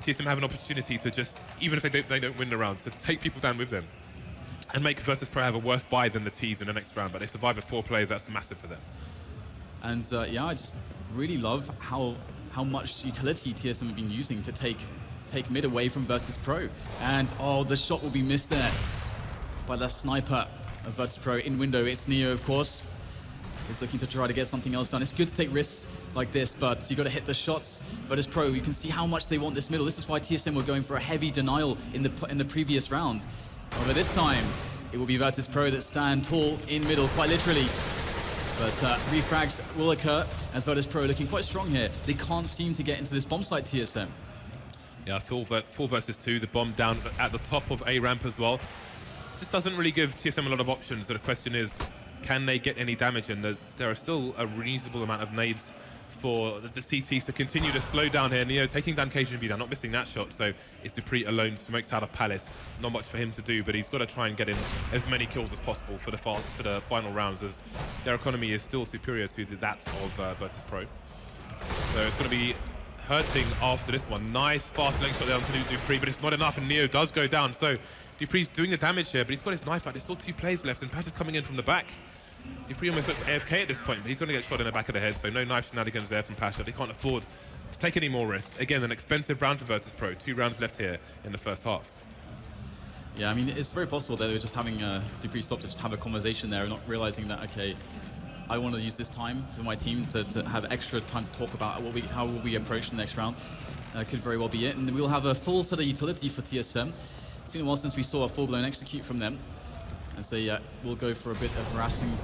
TSM have an opportunity to just, even if they don't win the round, to take people down with them and make Virtus.pro have a worse buy than the T's in the next round. But they survive with 4 players. That's massive for them. And yeah, I just really love how much utility TSM have been using to take mid away from Virtus.pro. And oh, the shot will be missed there by the sniper of Virtus.pro in window. It's Neo, of course. He's looking to try to get something else done. It's good to take risks like this, but you got to hit the shots. Virtus.pro, you can see how much they want this middle. This is why TSM were going for a heavy denial in the previous round. However, this time it will be Virtus.pro that stand tall in middle, quite literally. But refrags will occur as Virtus.pro looking quite strong here. They can't seem to get into this bomb site, TSM. Yeah, 4 versus 2, the bomb down at the top of A ramp as well. Just doesn't really give TSM a lot of options. So the question is, can they get any damage in? There are still a reasonable amount of nades for the CTs to continue to slow down here. Neo taking down KGB down, not missing that shot. So it's Dupree alone, smokes out of Palace. Not much for him to do, but he's got to try and get in as many kills as possible for the final rounds, as their economy is still superior to that of Virtus.pro. So it's going to be hurting after this one. Nice fast length shot there onto Dupree, but it's not enough, and Neo does go down. So Dupree's doing the damage here, but he's got his knife out. There's still 2 players left, and Pash is coming in from the back. Dupree almost looks AFK at this point, but he's going to get shot in the back of the head, so no knife shenanigans there from Pasha. They can't afford to take any more risks. Again, an expensive round for Virtus.pro. 2 rounds left here in the first half. Yeah, I mean, it's very possible that they were just having Dupree stop to just have a conversation there, not realizing that, okay, I want to use this time for my team to have extra time to talk about how will we approach the next round. Could very well be it. And we'll have a full set of utility for TSM. It's been a while since we saw a full-blown execute from them, as they will go for a bit of harassment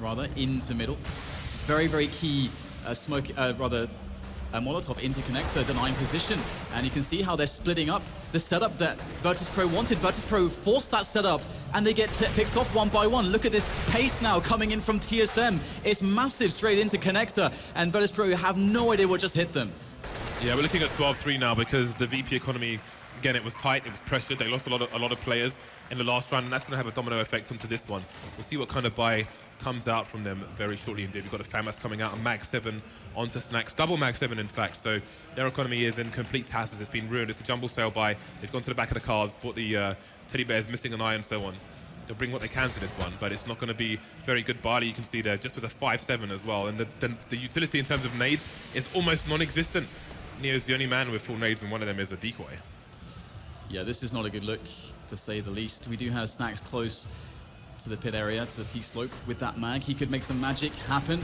rather, into middle. Very, very key Molotov into connector, denying position. And you can see how they're splitting up the setup that Virtus.pro wanted. Virtus.pro forced that setup, and they get picked off one by one. Look at this pace now coming in from TSM. It's massive straight into connector, and Virtus.pro have no idea what just hit them. Yeah, we're looking at 12-3 now because the VP economy, again, it was tight, it was pressured. They lost a lot of players in the last round, and that's going to have a domino effect onto this one. We'll see what kind of buy comes out from them very shortly indeed. We've got a FAMAS coming out, a Mag 7 onto Snacks, double Mag 7 in fact, so their economy is in complete tatters. It's been ruined. It's a jumble sale buy. They've gone to the back of the cars, bought the teddy bears missing an eye and so on. They'll bring what they can to this one, but it's not going to be very good barley, you can see there, just with a 5-7 as well. And the utility in terms of nades is almost non-existent. Neo's the only man with full nades, and one of them is a decoy. Yeah, this is not a good look, to say the least. We do have Snacks close to the pit area, to the T-slope with that mag. He could make some magic happen.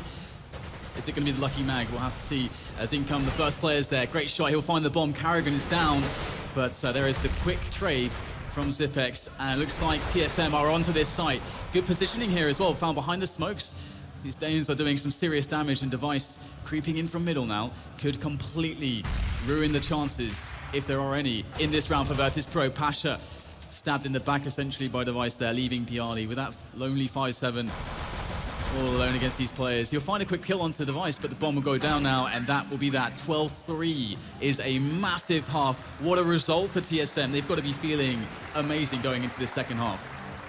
Is it going to be the lucky mag? We'll have to see. As in come the first players there. Great shot. He'll find the bomb. Carrigan is down. But there is the quick trade from Zipex. And it looks like TSM are onto this site. Good positioning here as well. Found behind the smokes. These Danes are doing some serious damage, and Device creeping in from middle now could completely ruin the chances, if there are any, in this round for Virtus.pro. Pasha stabbed in the back essentially by Device there, leaving Piali with that lonely 5-7 all alone against these players. He'll find a quick kill onto Device, but the bomb will go down now, and that will be that. 12-3 is a massive half. What a result for TSM. They've got to be feeling amazing going into this second half.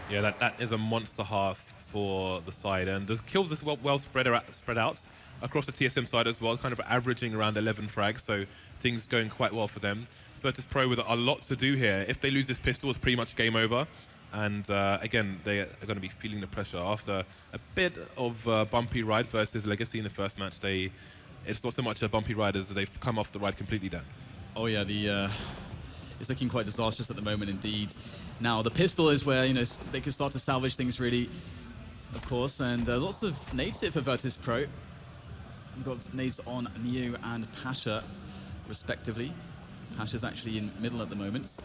Yeah, that is a monster half for the side, and the kills as well spread out across the TSM side as well, kind of averaging around 11 frags, so things going quite well for them. Virtus.pro with a lot to do here. If they lose this pistol, it's pretty much game over. And again, they are going to be feeling the pressure after a bit of bumpy ride versus Legacy in the first match. It's not so much a bumpy ride as they've come off the ride completely down. Oh yeah, it's looking quite disastrous at the moment indeed. Now the pistol is where they can start to salvage things really, of course, and lots of nades here for Virtus.pro. We've got nades on Neo and Pasha, respectively. Pasha's actually in middle at the moment,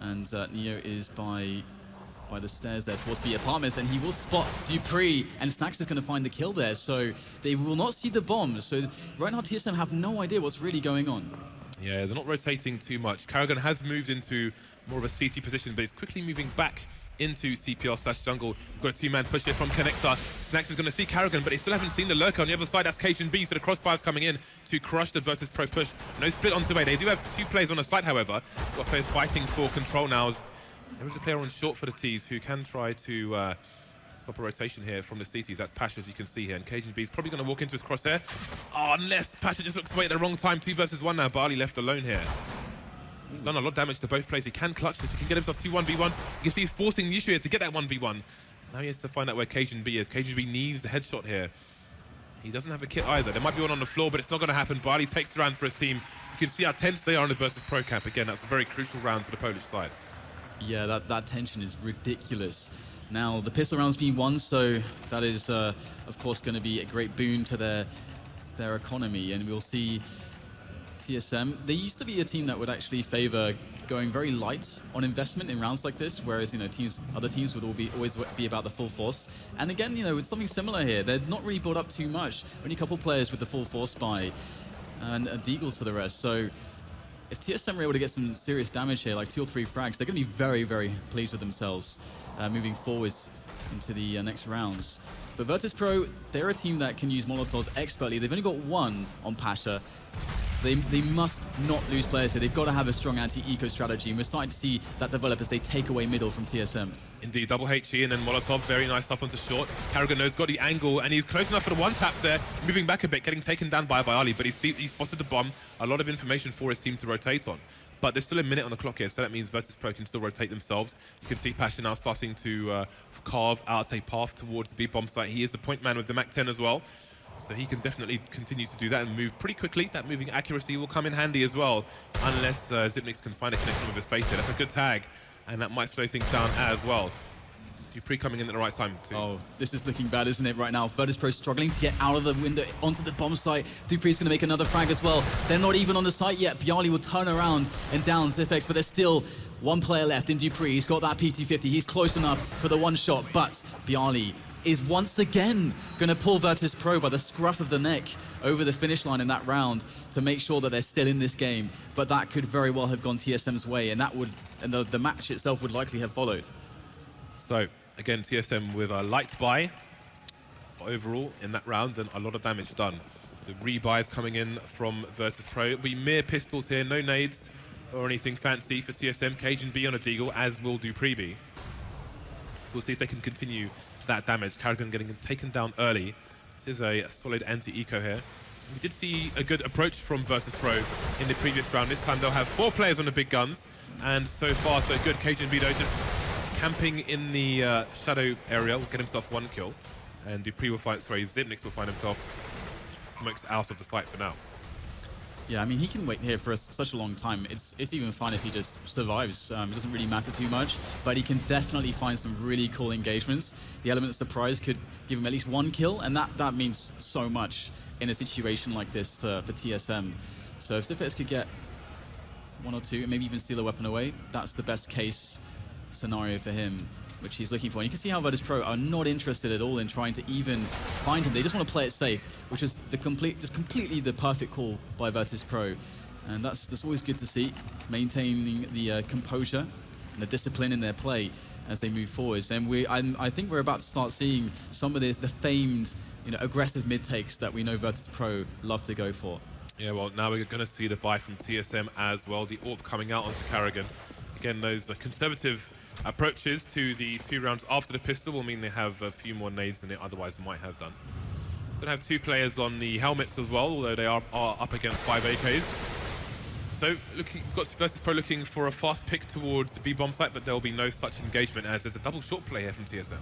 and Neo is by the stairs there towards B apartments, and he will spot Dupree, and Snacks is going to find the kill there, so they will not see the bomb. So right now TSM have no idea what's really going on. Yeah, they're not rotating too much. Carrigan has moved into more of a CT position, but he's quickly moving back into CPR/jungle. We've got a 2-man push here from Connector. Snacks is going to see Carrigan, but they still haven't seen the lurker on the other side. That's KGB, so the crossfire's coming in to crush the Virtus.pro push. No split onto A. They do have 2 players on the site, however. Got players fighting for control now. There is a player on short for the T's who can try to stop a rotation here from the CTs. That's Pasha, as you can see here. And KGB is probably going to walk into his crosshair. Oh, unless Pasha just looks away at the wrong time. 2 versus 1 now. Barley left alone here. He's done a lot of damage to both players. He can clutch this. He can get himself 2 1v1s. You can see he's forcing the issue here to get that 1v1. Now he has to find out where KGB is. KGB needs the headshot here. He doesn't have a kit either. There might be one on the floor, but it's not going to happen. Bali takes the round for his team. You can see how tense they are in the Virtus.pro camp. Again, that's a very crucial round for the Polish side. Yeah, that tension is ridiculous. Now, the pistol round's been won, so that is, of course, going to be a great boon to their economy. And we'll see TSM. They used to be a team that would actually favor going very light on investment in rounds like this, whereas, you know, other teams would always be about the full force. And again, you know, it's something similar here. They're not really built up too much. Only a couple players with the full force buy, and Deagles for the rest. So if TSM are able to get some serious damage here, like 2 or 3 frags, they're going to be very, very pleased with themselves moving forwards into the next rounds. But Virtus.pro, they're a team that can use Molotovs expertly. They've only got 1 on Pasha. They must not lose players here. They've got to have a strong anti-eco strategy, and we're starting to see that develop as they take away middle from TSM. Indeed, double HE and then Molotov, very nice stuff onto short. Karrigan knows, got the angle, and he's close enough for the one tap there, moving back a bit, getting taken down by Ali, but he spotted the bomb. A lot of information for his team to rotate on. But there's still a minute on the clock here, so that means Virtus.pro can still rotate themselves. You can see Pasha now starting to carve out a path towards the B bomb site. He is the point man with the Mac-10 as well. So he can definitely continue to do that and move pretty quickly. That moving accuracy will come in handy as well, unless Zipnix can find a connection with his face here. That's a good tag, and that might slow things down as well. Dupree coming in at the right time too. Oh, this is looking bad, isn't it, right now? Virtus.pro struggling to get out of the window onto the bomb site. Dupree's going to make another frag as well. They're not even on the site yet. Bialy will turn around and down Zipex, but there's still 1 player left in Dupree. He's got that PT-50. He's close enough for the one shot, but Bialy is once again going to pull Virtus.pro by the scruff of the neck over the finish line in that round to make sure that they're still in this game. But that could very well have gone TSM's way, and the match itself would likely have followed. So again, TSM with a light buy overall in that round, and a lot of damage done. The rebuys coming in from Virtus.pro. It'll be mere pistols here, no nades or anything fancy for TSM. Cajun B on a Deagle, as will Dupree be. We'll see if they can continue that damage. Karrigan getting taken down early. This is a solid anti-eco here. We did see a good approach from Virtus.pro in the previous round. This time they'll have 4 players on the big guns, and so far so good. Cajun B though just camping in the shadow area will get himself 1 kill, and Dupree will find, Zipnix will find himself smokes out of the site for now. Yeah, I mean, he can wait here for such a long time. It's even fine if he just survives. It doesn't really matter too much, but he can definitely find some really cool engagements. The element of surprise could give him at least 1 kill, and that means so much in a situation like this for TSM. So if Zipex could get 1 or 2, and maybe even steal a weapon away, that's the best case scenario for him, which he's looking for. And you can see how Virtus.pro are not interested at all in trying to even find him. They just want to play it safe, which is completely the perfect call by Virtus.pro. And that's always good to see, maintaining the composure and the discipline in their play as they move forwards. And I think we're about to start seeing some of the famed, aggressive mid takes that we know Virtus.pro love to go for. Yeah, well, now we're going to see the buy from TSM as well. The AWP coming out onto Karrigan. Again, those conservative approaches to the 2 rounds after the pistol will mean they have a few more nades than they otherwise might have done. Going to have 2 players on the helmets as well, although they are up against 5 AKs. So we've got Virtus.pro looking for a fast pick towards the B-bomb site, but there will be no such engagement as there's a double short play here from TSM.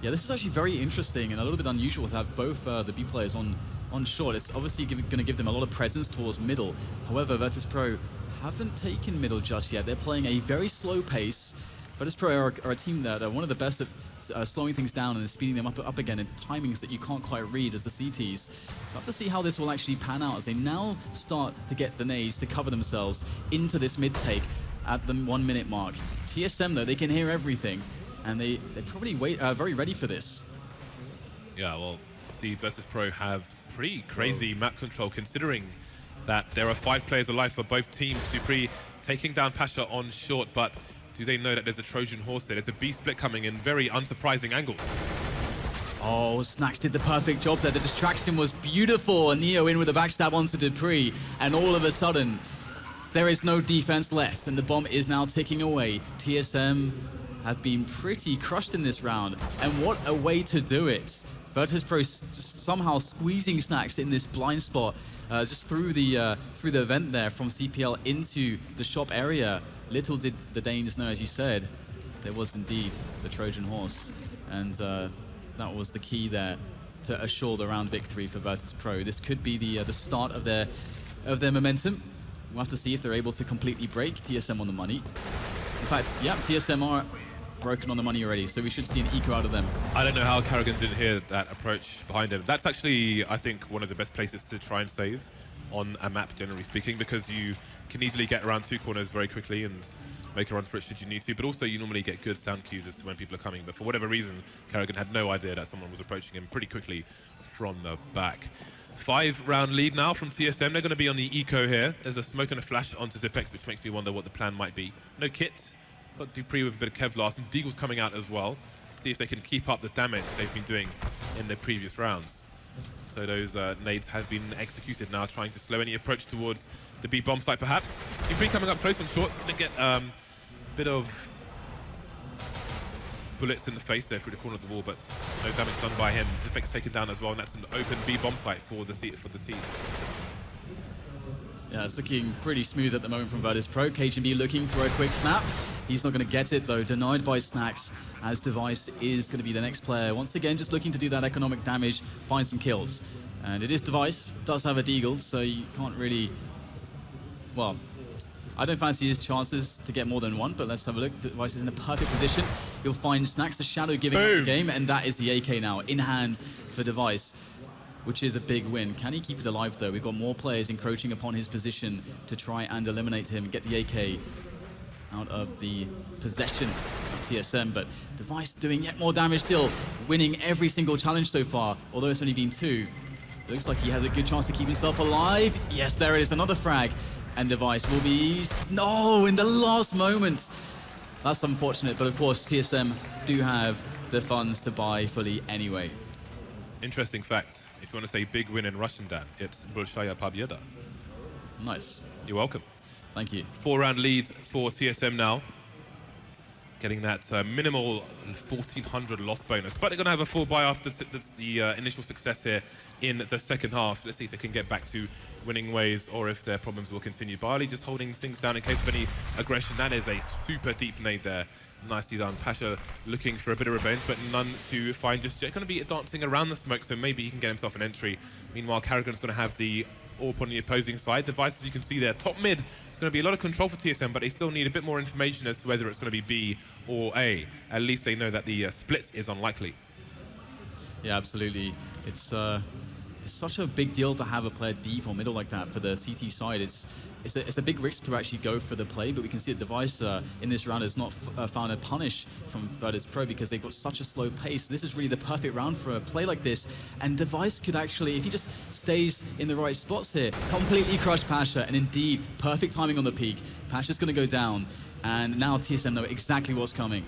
Yeah, this is actually very interesting and a little bit unusual to have both the B players on short. It's obviously going to give them a lot of presence towards middle. However, Virtus.pro haven't taken middle just yet. They're playing a very slow pace. Virtus.pro are a team that are one of the best at slowing things down and speeding them up again in timings that you can't quite read as the CTs. So I have to see how this will actually pan out as they now start to get the nades to cover themselves into this mid take at the 1 minute mark. TSM though, they can hear everything, and they're probably very ready for this. Yeah, well, the Virtus.pro have pretty crazy map control, considering that there are 5 players alive for both teams. Dupree taking down Pasha on short, but do they know that there's a Trojan horse there? There's a B split coming in, very unsurprising angles. Oh, Snax did the perfect job there. The distraction was beautiful. And Neo in with a backstab onto Dupree, and all of a sudden, there is no defense left, and the bomb is now ticking away. TSM have been pretty crushed in this round, and what a way to do it. Virtus.pro somehow squeezing Snax in this blind spot, just through the vent there from CPL into the shop area. Little did the Danes know, as you said, there was indeed the Trojan horse, and that was the key there to assure the round victory for Virtus.pro. This could be the start of their momentum. We'll have to see if they're able to completely break TSM on the money. In fact, yeah, TSM are broken on the money already, so we should see an eco out of them. I don't know how Karrigan didn't hear that approach behind him. That's actually, I think, one of the best places to try and save on a map, generally speaking, because you can easily get around 2 corners very quickly and make a run for it should you need to, but also you normally get good sound cues as to when people are coming. But for whatever reason, Karrigan had no idea that someone was approaching him pretty quickly from the back. 5-round lead now from TSM. They're going to be on the eco here. There's a smoke and a flash onto Zipex, which makes me wonder what the plan might be. No kit, but Dupree with a bit of Kevlar. And Deagle's coming out as well. See if they can keep up the damage they've been doing in the previous rounds. So those nades have been executed now, trying to slow any approach towards the B bomb site perhaps. Dupree coming up close and short. They get bit of bullets in the face there through the corner of the wall, but no damage done by him. Zipex taken down as well, and that's an open B bomb site for the team. Yeah, it's looking pretty smooth at the moment from Virtus.pro. KGB looking for a quick snap. He's not going to get it though, denied by Snax, as Device is going to be the next player. Once again, just looking to do that economic damage, find some kills. And it is Device, does have a Deagle, so you can't really, well, I don't fancy his chances to get more than one, but let's have a look. Device is in a perfect position. You'll find Snax the Shadow giving up the game, and that is the AK now in hand for Device, which is a big win. Can he keep it alive though? We've got more players encroaching upon his position to try and eliminate him, get the AK out of the possession of TSM, but Device doing yet more damage still, winning every single challenge so far, although it's only been 2. Looks like he has a good chance to keep himself alive. Yes, there it is, another frag. And Device will be, no, in the last moment. That's unfortunate, but of course TSM do have the funds to buy fully anyway. Interesting fact, if you want to say big win in Russian, Dan, it's Большая Победа. Nice. You're welcome. Thank you. 4-round lead for TSM now. Getting that minimal 1,400 loss bonus, but they're going to have a full buy after the initial success here in the second half. Let's see if they can get back to winning ways or if their problems will continue. Barley just holding things down in case of any aggression. That is a super deep nade there. Nicely done. Pasha looking for a bit of revenge, but none to find just yet. Going to be dancing around the smoke, so maybe he can get himself an entry. Meanwhile, Karrigan's going to have the AWP on the opposing side. Device, as you can see there, top mid. It's going to be a lot of control for TSM, but they still need a bit more information as to whether it's going to be B or A. At least they know that the split is unlikely. Yeah, absolutely. It's such a big deal to have a player deep or middle like that for the CT side. It's a big risk to actually go for the play, but we can see that Device in this round has not found a punish from Virtus.pro because they've got such a slow pace. This is really the perfect round for a play like this, and Device could actually, if he just stays in the right spots here, completely crush Pasha, and indeed, perfect timing on the peak. Pasha's going to go down, and now TSM know exactly what's coming.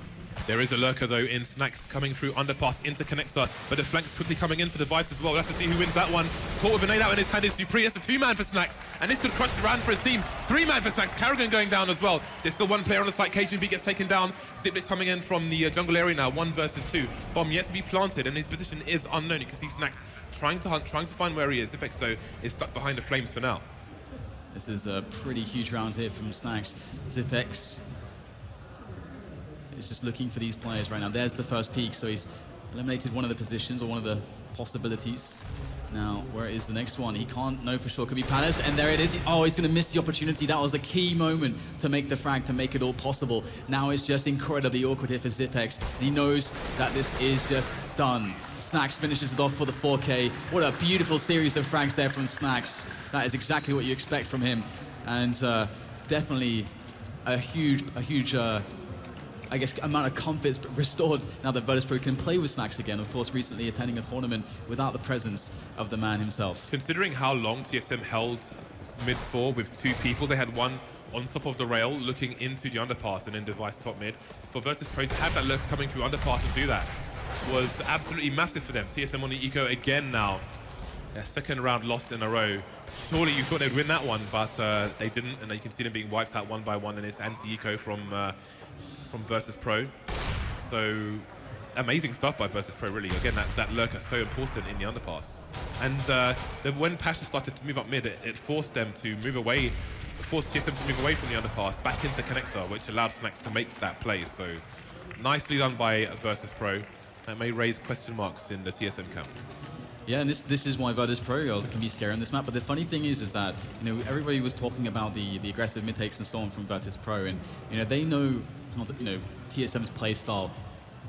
There is a lurker though in Snax coming through underpass into connector, but the flank's quickly coming in for Device as well. We'll have to see who wins that one. Caught with a nade out in his hand is Dupree. That's a 2-man for Snax, and this could crush the round for his team. 3-man for Snax. Karrigan going down as well. There's still one player on the site. KGB gets taken down. Ziplix coming in from the jungle area now. 1 versus 2. Bomb yet to be planted, and his position is unknown. You can see Snax trying to hunt, trying to find where he is. Zipex though is stuck behind the flames for now. This is a pretty huge round here from Snax. Zipex is just looking for these players right now. There's the first peak, so he's eliminated one of the positions or one of the possibilities. Now, where is the next one? He can't know for sure. Could be Palace, and there it is. Oh, he's going to miss the opportunity. That was a key moment to make the frag, to make it all possible. Now it's just incredibly awkward here for Zipex. He knows that this is just done. Snax finishes it off for the 4K. What a beautiful series of frags there from Snax. That is exactly what you expect from him, and definitely a huge I guess, amount of confidence restored now that Virtus.pro can play with Snax again. Of course, recently attending a tournament without the presence of the man himself. Considering how long TSM held mid-4 with 2 people, they had one on top of the rail looking into the underpass and then Device top mid. For Virtus.pro to have that lurker coming through underpass and do that was absolutely massive for them. TSM on the eco again now. Their second round lost in a row. Surely you thought they'd win that one, but they didn't, and you can see them being wiped out one by one, and it's anti-eco from Virtus.pro. So amazing stuff by Virtus.pro, really. Again, that lurker so important in the underpass. And when Pasha started to move up mid, it forced them to move away, forced TSM to move away from the underpass back into connector, which allowed Snax to make that play. So nicely done by Virtus.pro. That may raise question marks in the TSM camp. Yeah, and this is why Virtus.pro can be scary on this map. But the funny thing is that everybody was talking about the aggressive mid takes and so on from Virtus.pro, and they know TSM's play style.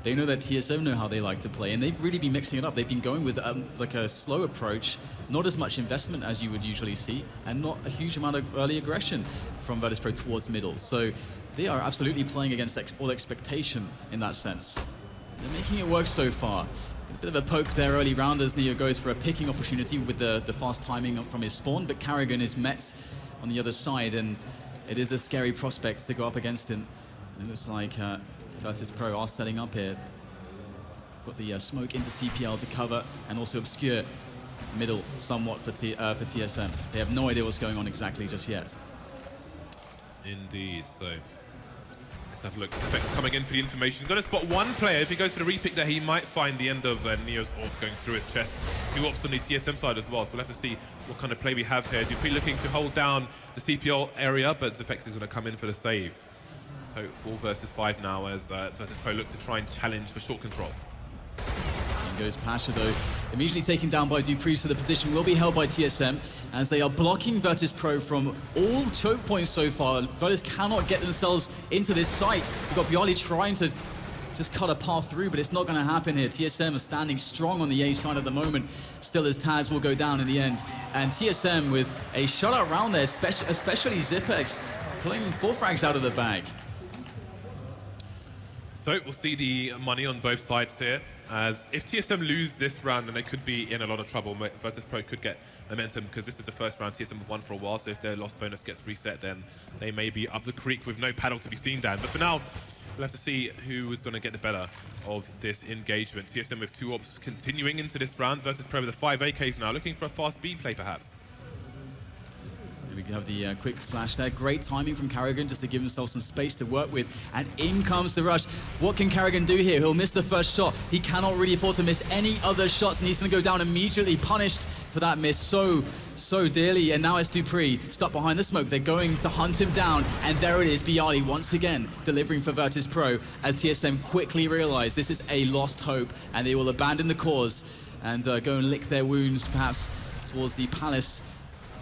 They know that TSM know how they like to play, and they've really been mixing it up. They've been going with like a slow approach, not as much investment as you would usually see, and not a huge amount of early aggression from Virtus.pro towards middle. So they are absolutely playing against all expectation in that sense. They're making it work so far. A bit of a poke there early round as Neo goes for a picking opportunity with the fast timing from his spawn, but Karrigan is met on the other side, and it is a scary prospect to go up against him. It looks like Virtus.pro are setting up here. Got the smoke into CPL to cover and also obscure middle somewhat for TSM. They have no idea what's going on exactly just yet. Indeed, so let's have a look. Specs coming in for the information. Going to spot one player. If he goes for the repick there, he might find the end of Neo's AWP going through his chest. 2 AWPs on the TSM side as well, so we'll have to see what kind of play we have here. Dupree looking to hold down the CPL area, but Zepex is going to come in for the save. So 4 versus 5 now as Virtus.pro look to try and challenge for short control. And goes Pasha though, immediately taken down by Dupree, so the position will be held by TSM as they are blocking Virtus.pro from all choke points so far. Virtus cannot get themselves into this site. We've got Bialy trying to just cut a path through, but it's not going to happen here. TSM are standing strong on the A side at the moment, still as Taz will go down in the end. And TSM with a shutout round there, especially Zipex, pulling 4 frags out of the bag. So we'll see the money on both sides here, as if TSM lose this round, then they could be in a lot of trouble. Virtus.pro could get momentum because this is the first round TSM have won for a while, so if their loss bonus gets reset, then they may be up the creek with no paddle to be seen, Dan. But for now, we'll have to see who is going to get the better of this engagement. TSM with 2 AWPs continuing into this round, Virtus.pro with the 5 AKs now, looking for a fast B play perhaps. We can have the quick flash there. Great timing from Karrigan just to give himself some space to work with. And in comes the rush. What can Karrigan do here? He'll miss the first shot. He cannot really afford to miss any other shots, and he's going to go down immediately, punished for that miss so dearly. And now it's Dupree stuck behind the smoke. They're going to hunt him down, and there it is. Bialy once again delivering for Virtus.pro as TSM quickly realize this is a lost hope, and they will abandon the cause and go and lick their wounds perhaps towards the Palace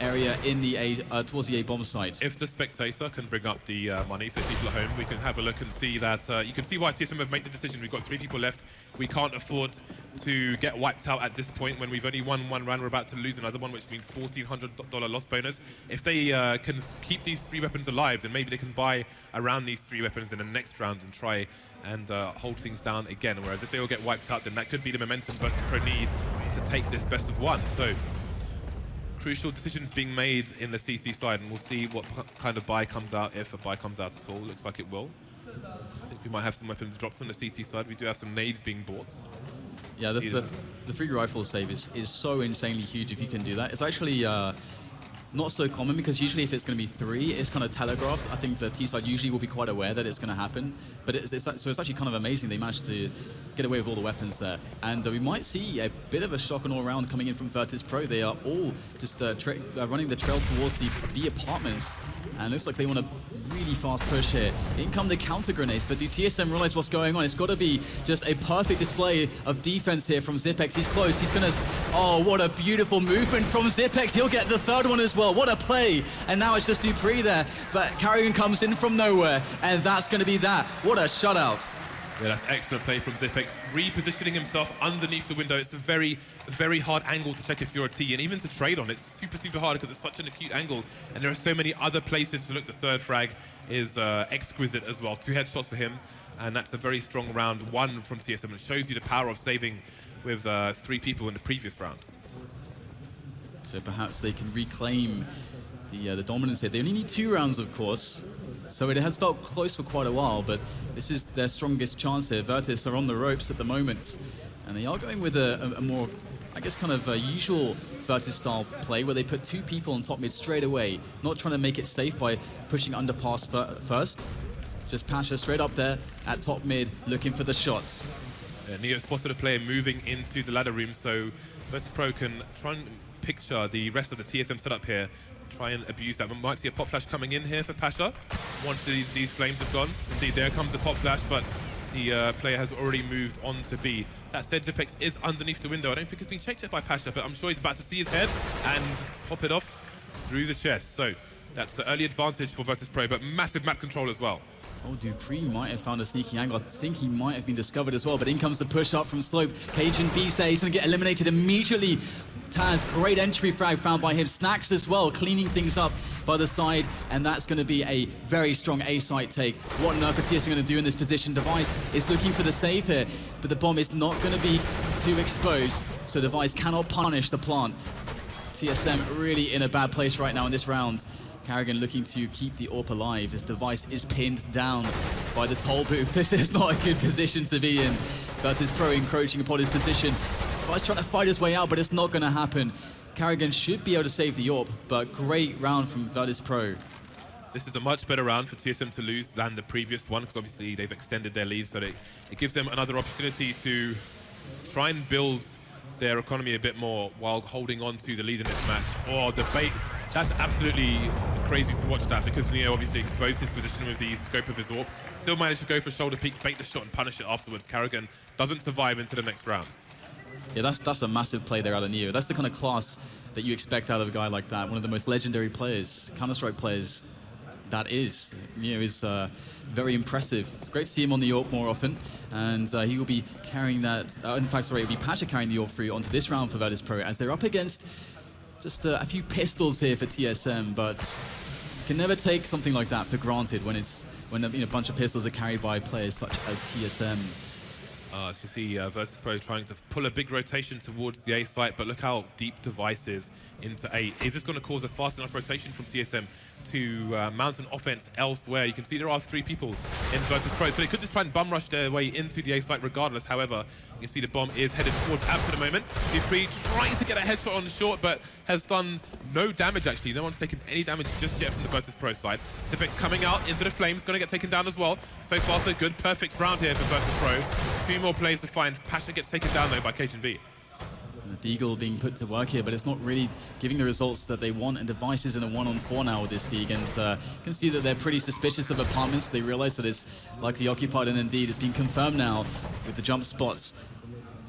area in the towards the A bomb site. If the spectator can bring up the money for people at home, we can have a look and see that you can see why TSM have made the decision. We've got 3 people left. We can't afford to get wiped out at this point when we've only won 1 round. We're about to lose another one, which means $1,400 loss bonus. If they can keep these 3 weapons alive, then maybe they can buy around these 3 weapons in the next round and try and hold things down again. Whereas if they all get wiped out, then that could be the momentum Virtus.pro needs to take this best of 1. So crucial decisions being made in the CT side, and we'll see what kind of buy comes out, if a buy comes out at all. Looks like it will. I think we might have some weapons dropped on the CT side. We do have some nades being bought. Yeah, the 3 rifle save is so insanely huge if you can do that. It's actually not so common because usually if it's going to be 3, it's kind of telegraphed. I think the T side usually will be quite aware that it's going to happen, but so it's actually kind of amazing they managed to get away with all the weapons there. And we might see a bit of a shock and all round coming in from Virtus.pro. They are all just running the trail towards the B apartments, and it looks like they want a really fast push here. In come the counter grenades, but do TSM realize what's going on? It's got to be just a perfect display of defense here from Zipex. He's close. He's gonna. Oh, what a beautiful movement from Zipex. He'll get the 3rd one as well. What a play! And now it's just Dupree there, but Karrigan comes in from nowhere, and that's going to be that. What a shutout! Yeah, that's excellent play from Zipex, repositioning himself underneath the window. It's a very, very hard angle to check if you're a T, and even to trade on. It's super hard because it's such an acute angle, and there are so many other places to look. The 3rd frag is exquisite as well. 2 headshots for him, and that's a very strong round 1 from TSM. It shows you the power of saving with 3 people in the previous round. So perhaps they can reclaim the dominance here. They only need 2 rounds, of course. So it has felt close for quite a while, but this is their strongest chance here. Virtus are on the ropes at the moment, and they are going with a more, I guess, kind of usual Virtus-style play, where they put 2 people on top mid straight away, not trying to make it safe by pushing underpass first. Just Pasha straight up there at top mid, looking for the shots. Yeah, Neo spotted a player moving into the ladder room, so Virtus.pro can try and picture the rest of the TSM setup here, try and abuse that. We might see a pop flash coming in here for Pasha once these flames have gone. Indeed, there comes the pop flash, but The player has already moved on to B. That said, Zipex is underneath the window. I don't think it's been checked yet by Pasha, but I'm sure he's about to see his head and pop it off through the chest. So that's the early advantage for Virtus.pro, but massive map control as well. Oh, Dupree might have found a sneaky angle. I think he might have been discovered as well, but in comes the push up from Slope. Cajun Beast there, he's going to get eliminated immediately. Taz, great entry frag found by him. Snacks as well, cleaning things up by the side, and that's going to be a very strong A-site take. What on earth are TSM going to do in this position? Device is looking for the save here, but the bomb is not going to be too exposed, so Device cannot punish the plant. TSM really in a bad place right now in this round. Carrigan looking to keep the AWP alive as Device is pinned down by the toll booth. This is not a good position to be in. Virtus.pro encroaching upon his position. Device trying to fight his way out, but it's not going to happen. Carrigan should be able to save the AWP, but great round from Virtus.pro. This is a much better round for TSM to lose than the previous one, because obviously they've extended their lead, so it gives them another opportunity to try and build their economy a bit more while holding on to the lead in this match. Oh, the bait. That's absolutely crazy to watch that, because Neo obviously exposed his position with the scope of his AWP. Still managed to go for shoulder peek, bait the shot and punish it afterwards. Carrigan doesn't survive into the next round. Yeah, that's a massive play there out of Neo. That's the kind of class that you expect out of a guy like that. One of the most legendary players, Counter-Strike players, that is. Neo is very impressive. It's great to see him on the AWP more often, and he will be carrying that. In fact, sorry, it'll be Pasha carrying the AWP through onto this round for Virtus.pro, as they're up against just a few pistols here for TSM, but can never take something like that for granted when a bunch of pistols are carried by players such as TSM. As you see, Virtus.pro trying to pull a big rotation towards the A site, but look how deep Device is into A. Is this going to cause a fast enough rotation from TSM to mount an offense elsewhere? You can see there are 3 people in Virtus.pro, so they could just try and bum rush their way into the A site regardless. However, you can see the bomb is headed towards Ab for the moment. Dupree trying to get a headshot on the short, but has done no damage actually. No one's taken any damage just yet from the Virtus.pro side. Zipex coming out into the flames, going to get taken down as well. So far so good, perfect round here for Virtus.pro. 2 more players to find. Pasha gets taken down though by Cajun B. Deagle being put to work here, but it's not really giving the results that they want, and Device is in a 1-on-4 now with this Deagle, and you can see that they're pretty suspicious of apartments. They realize that it's likely occupied, and indeed it's been confirmed now with the jump spots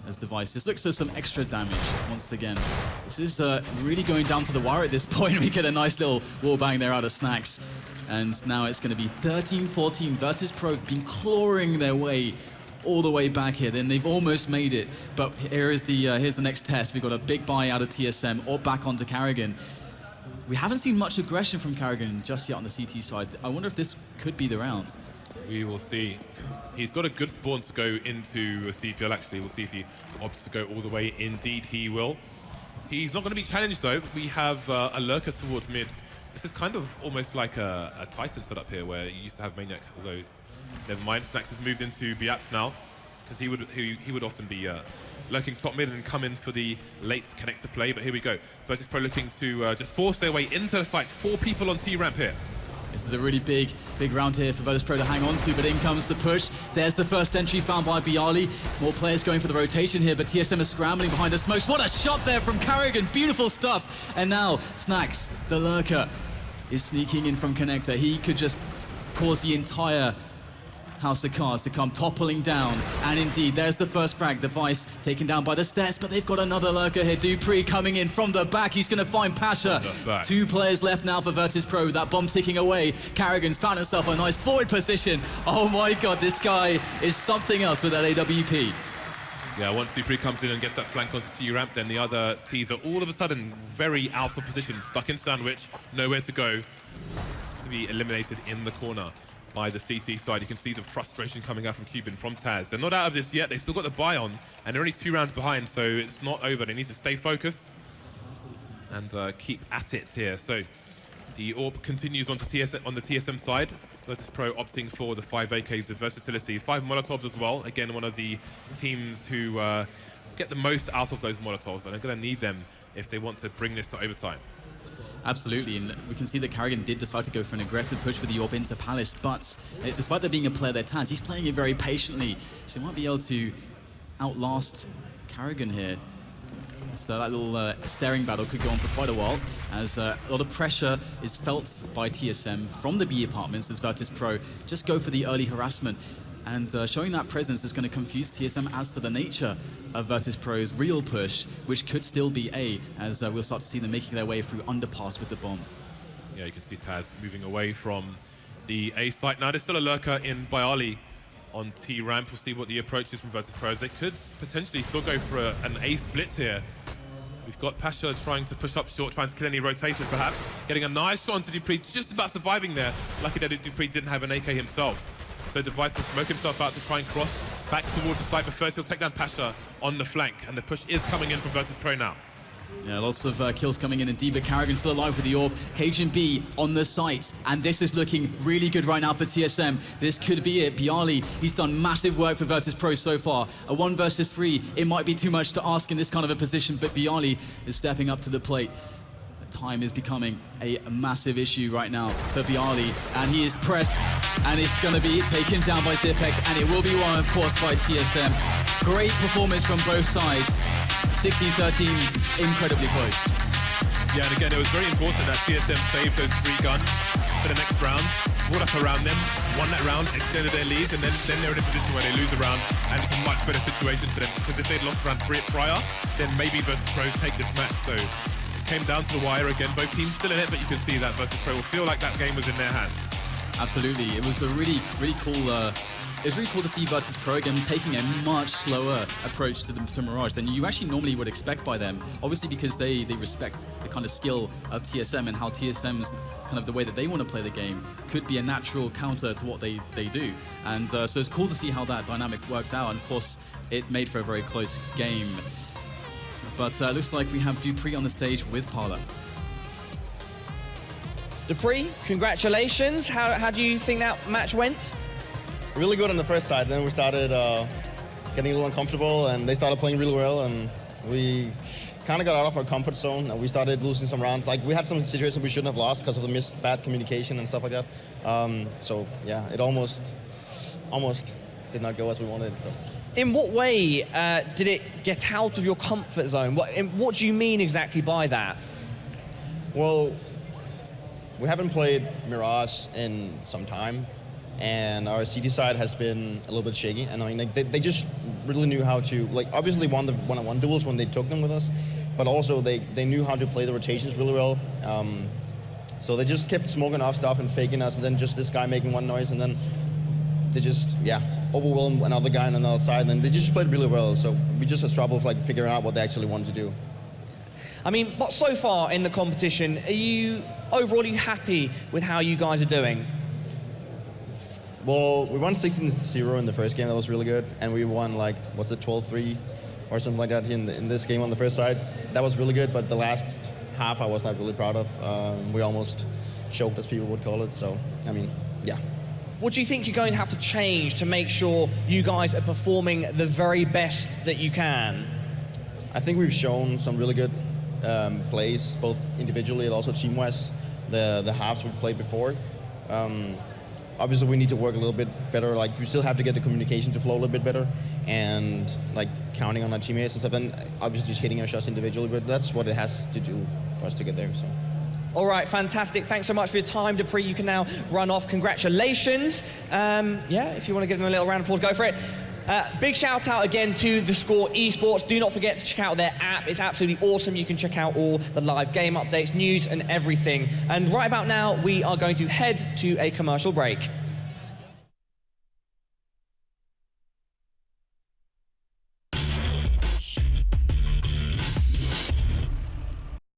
as Device just looks for some extra damage once again. This is really going down to the wire at this point. We get a nice little wall bang there out of Snacks, and now it's going to be 13-14. Virtus.pro been clawing their way all the way back here, then they've almost made it, but here's the next test. We've got a big buy out of TSM or back onto Carrigan. We haven't seen much aggression from Carrigan just yet on the CT side. I wonder if this could be the round. We will see. He's got a good spawn to go into a CPL actually. We'll see if he opts to go all the way. Indeed he will. He's not going to be challenged though. We have a lurker towards mid. This is kind of almost like a Titan setup here, where you used to have Maniac, although never mind. Snacks has moved into Biats now, because he would often be lurking top mid and come in for the late connector play. But here we go. Virtus.pro looking to just force their way into the site. 4 people on T-ramp here. This is a really big round here for Virtus.pro to hang on to, but in comes the push. There's the first entry found by Bialy. More players going for the rotation here, but TSM is scrambling behind the smokes. What a shot there from Carrigan. Beautiful stuff. And now Snacks, the lurker, is sneaking in from connector. He could just cause the entire house of cards to come toppling down, and indeed there's the first frag. Device taken down by the stairs, but they've got another lurker here. Dupree coming in from the back. He's going to find Pasha. 2 players left now for Virtus.pro. That bomb ticking away. Carrigan's found himself a nice forward position. Oh my god, this guy is something else with that AWP. Yeah, once Dupree comes in and gets that flank onto T-ramp, then the other T's are all of a sudden very out of position, stuck in sandwich, nowhere to go, to be eliminated in the corner by the CT side. You can see the frustration coming out from Cuban, from Taz. They're not out of this yet. They've still got the buy on, and they're only 2 rounds behind, so it's not over. They need to stay focused and keep at it here. So the AWP continues on the TSM side. Virtus.pro opting for the 5 AKs, the versatility. 5 Molotovs as well. Again, one of the teams who get the most out of those Molotovs, and they're going to need them if they want to bring this to overtime. Absolutely, and we can see that Carrigan did decide to go for an aggressive push with the AWP into Palace, but despite there being a player there, Taz, he's playing it very patiently, so he might be able to outlast Carrigan here. So that little staring battle could go on for quite a while, as a lot of pressure is felt by TSM from the B apartments as Virtus.pro just go for the early harassment. and showing that presence is going to confuse TSM as to the nature of Virtus.pro's real push, which could still be A, as we'll start to see them making their way through underpass with the bomb. Yeah, you can see Taz moving away from the A site. Now, there's still a lurker in Bialy on T ramp. We'll see what the approach is from Virtus.pro. They could potentially still go for an A split here. We've got Pasha trying to push up short, trying to kill any rotators perhaps. Getting a nice shot onto Dupree, just about surviving there. Lucky that Dupree didn't have an AK himself. So Device will smoke himself out to try and cross back towards the site, but first he'll take down Pasha on the flank, and the push is coming in from Virtus.pro now. Yeah, lots of kills coming in indeed, but Karrigan still alive with the orb. Cajun B on the site, and this is looking really good right now for TSM. This could be it. Bialy, he's done massive work for Virtus.pro so far. A 1 versus 3, it might be too much to ask in this kind of a position, but Bialy is stepping up to the plate. Time is becoming a massive issue right now for Bialy, and he is pressed, and it's going to be taken down by Zipex, and it will be won, of course, by TSM. Great performance from both sides. 16-13, incredibly close. Yeah, and again, it was very important that TSM saved those 3 guns for the next round, brought up around them, won that round, extended their lead, and then they're in a position where they lose a round, and it's a much better situation for them, because if they'd lost round 3 prior, then maybe Virtus.pro take this match. So it came down to the wire again. Both teams still in it, but you can see that Virtus.pro will feel like that game was in their hands. Absolutely. It was a really cool. It was really cool to see Virtus.pro again taking a much slower approach to Mirage than you actually normally would expect by them. Obviously, because they respect the kind of skill of TSM and how TSM's kind of the way that they want to play the game could be a natural counter to what they do. And so it's cool to see how that dynamic worked out. And of course, it made for a very close game. But looks like we have Dupree on the stage with Parla. Dupree, congratulations. How do you think that match went? Really good on the first side. Then we started getting a little uncomfortable, and they started playing really well, and we kind of got out of our comfort zone, and we started losing some rounds. Like, we had some situations we shouldn't have lost because of the bad communication and stuff like that. So yeah, it almost did not go as we wanted. So. In what way did it get out of your comfort zone? What do you mean exactly by that? Well, we haven't played Mirage in some time, and our CT side has been a little bit shaky. And I mean, like, they just really knew how to, like, obviously won the one-on-one duels when they took them with us, but also they knew how to play the rotations really well. So they just kept smoking off stuff and faking us, and then just this guy making one noise, and then they just, overwhelmed another guy on another side, and then they just played really well. So we just had trouble like figuring out what they actually wanted to do. I mean, but so far in the competition, are you happy with how you guys are doing? Well, we won 16-0 in the first game. That was really good. And we won, like, what's it, 12-3 or something like that in this game on the first side. That was really good, but the last half I was not really proud of. We almost choked, as people would call it. So, I mean, yeah. What do you think you're going to have to change to make sure you guys are performing the very best that you can? I think we've shown some really good plays, both individually and also team-wise, the halves we've played before. Obviously, we need to work a little bit better. Like, you still have to get the communication to flow a little bit better, and like counting on our teammates and stuff. And obviously, just hitting our shots individually. But that's what it has to do for us to get there. So. All right, fantastic. Thanks so much for your time, Dupree. You can now run off. Congratulations. If you want to give them a little round of applause, go for it. Big shout out again to The Score Esports. Do not forget to check out their app. It's absolutely awesome. You can check out all the live game updates, news, and everything. And right about now, we are going to head to a commercial break.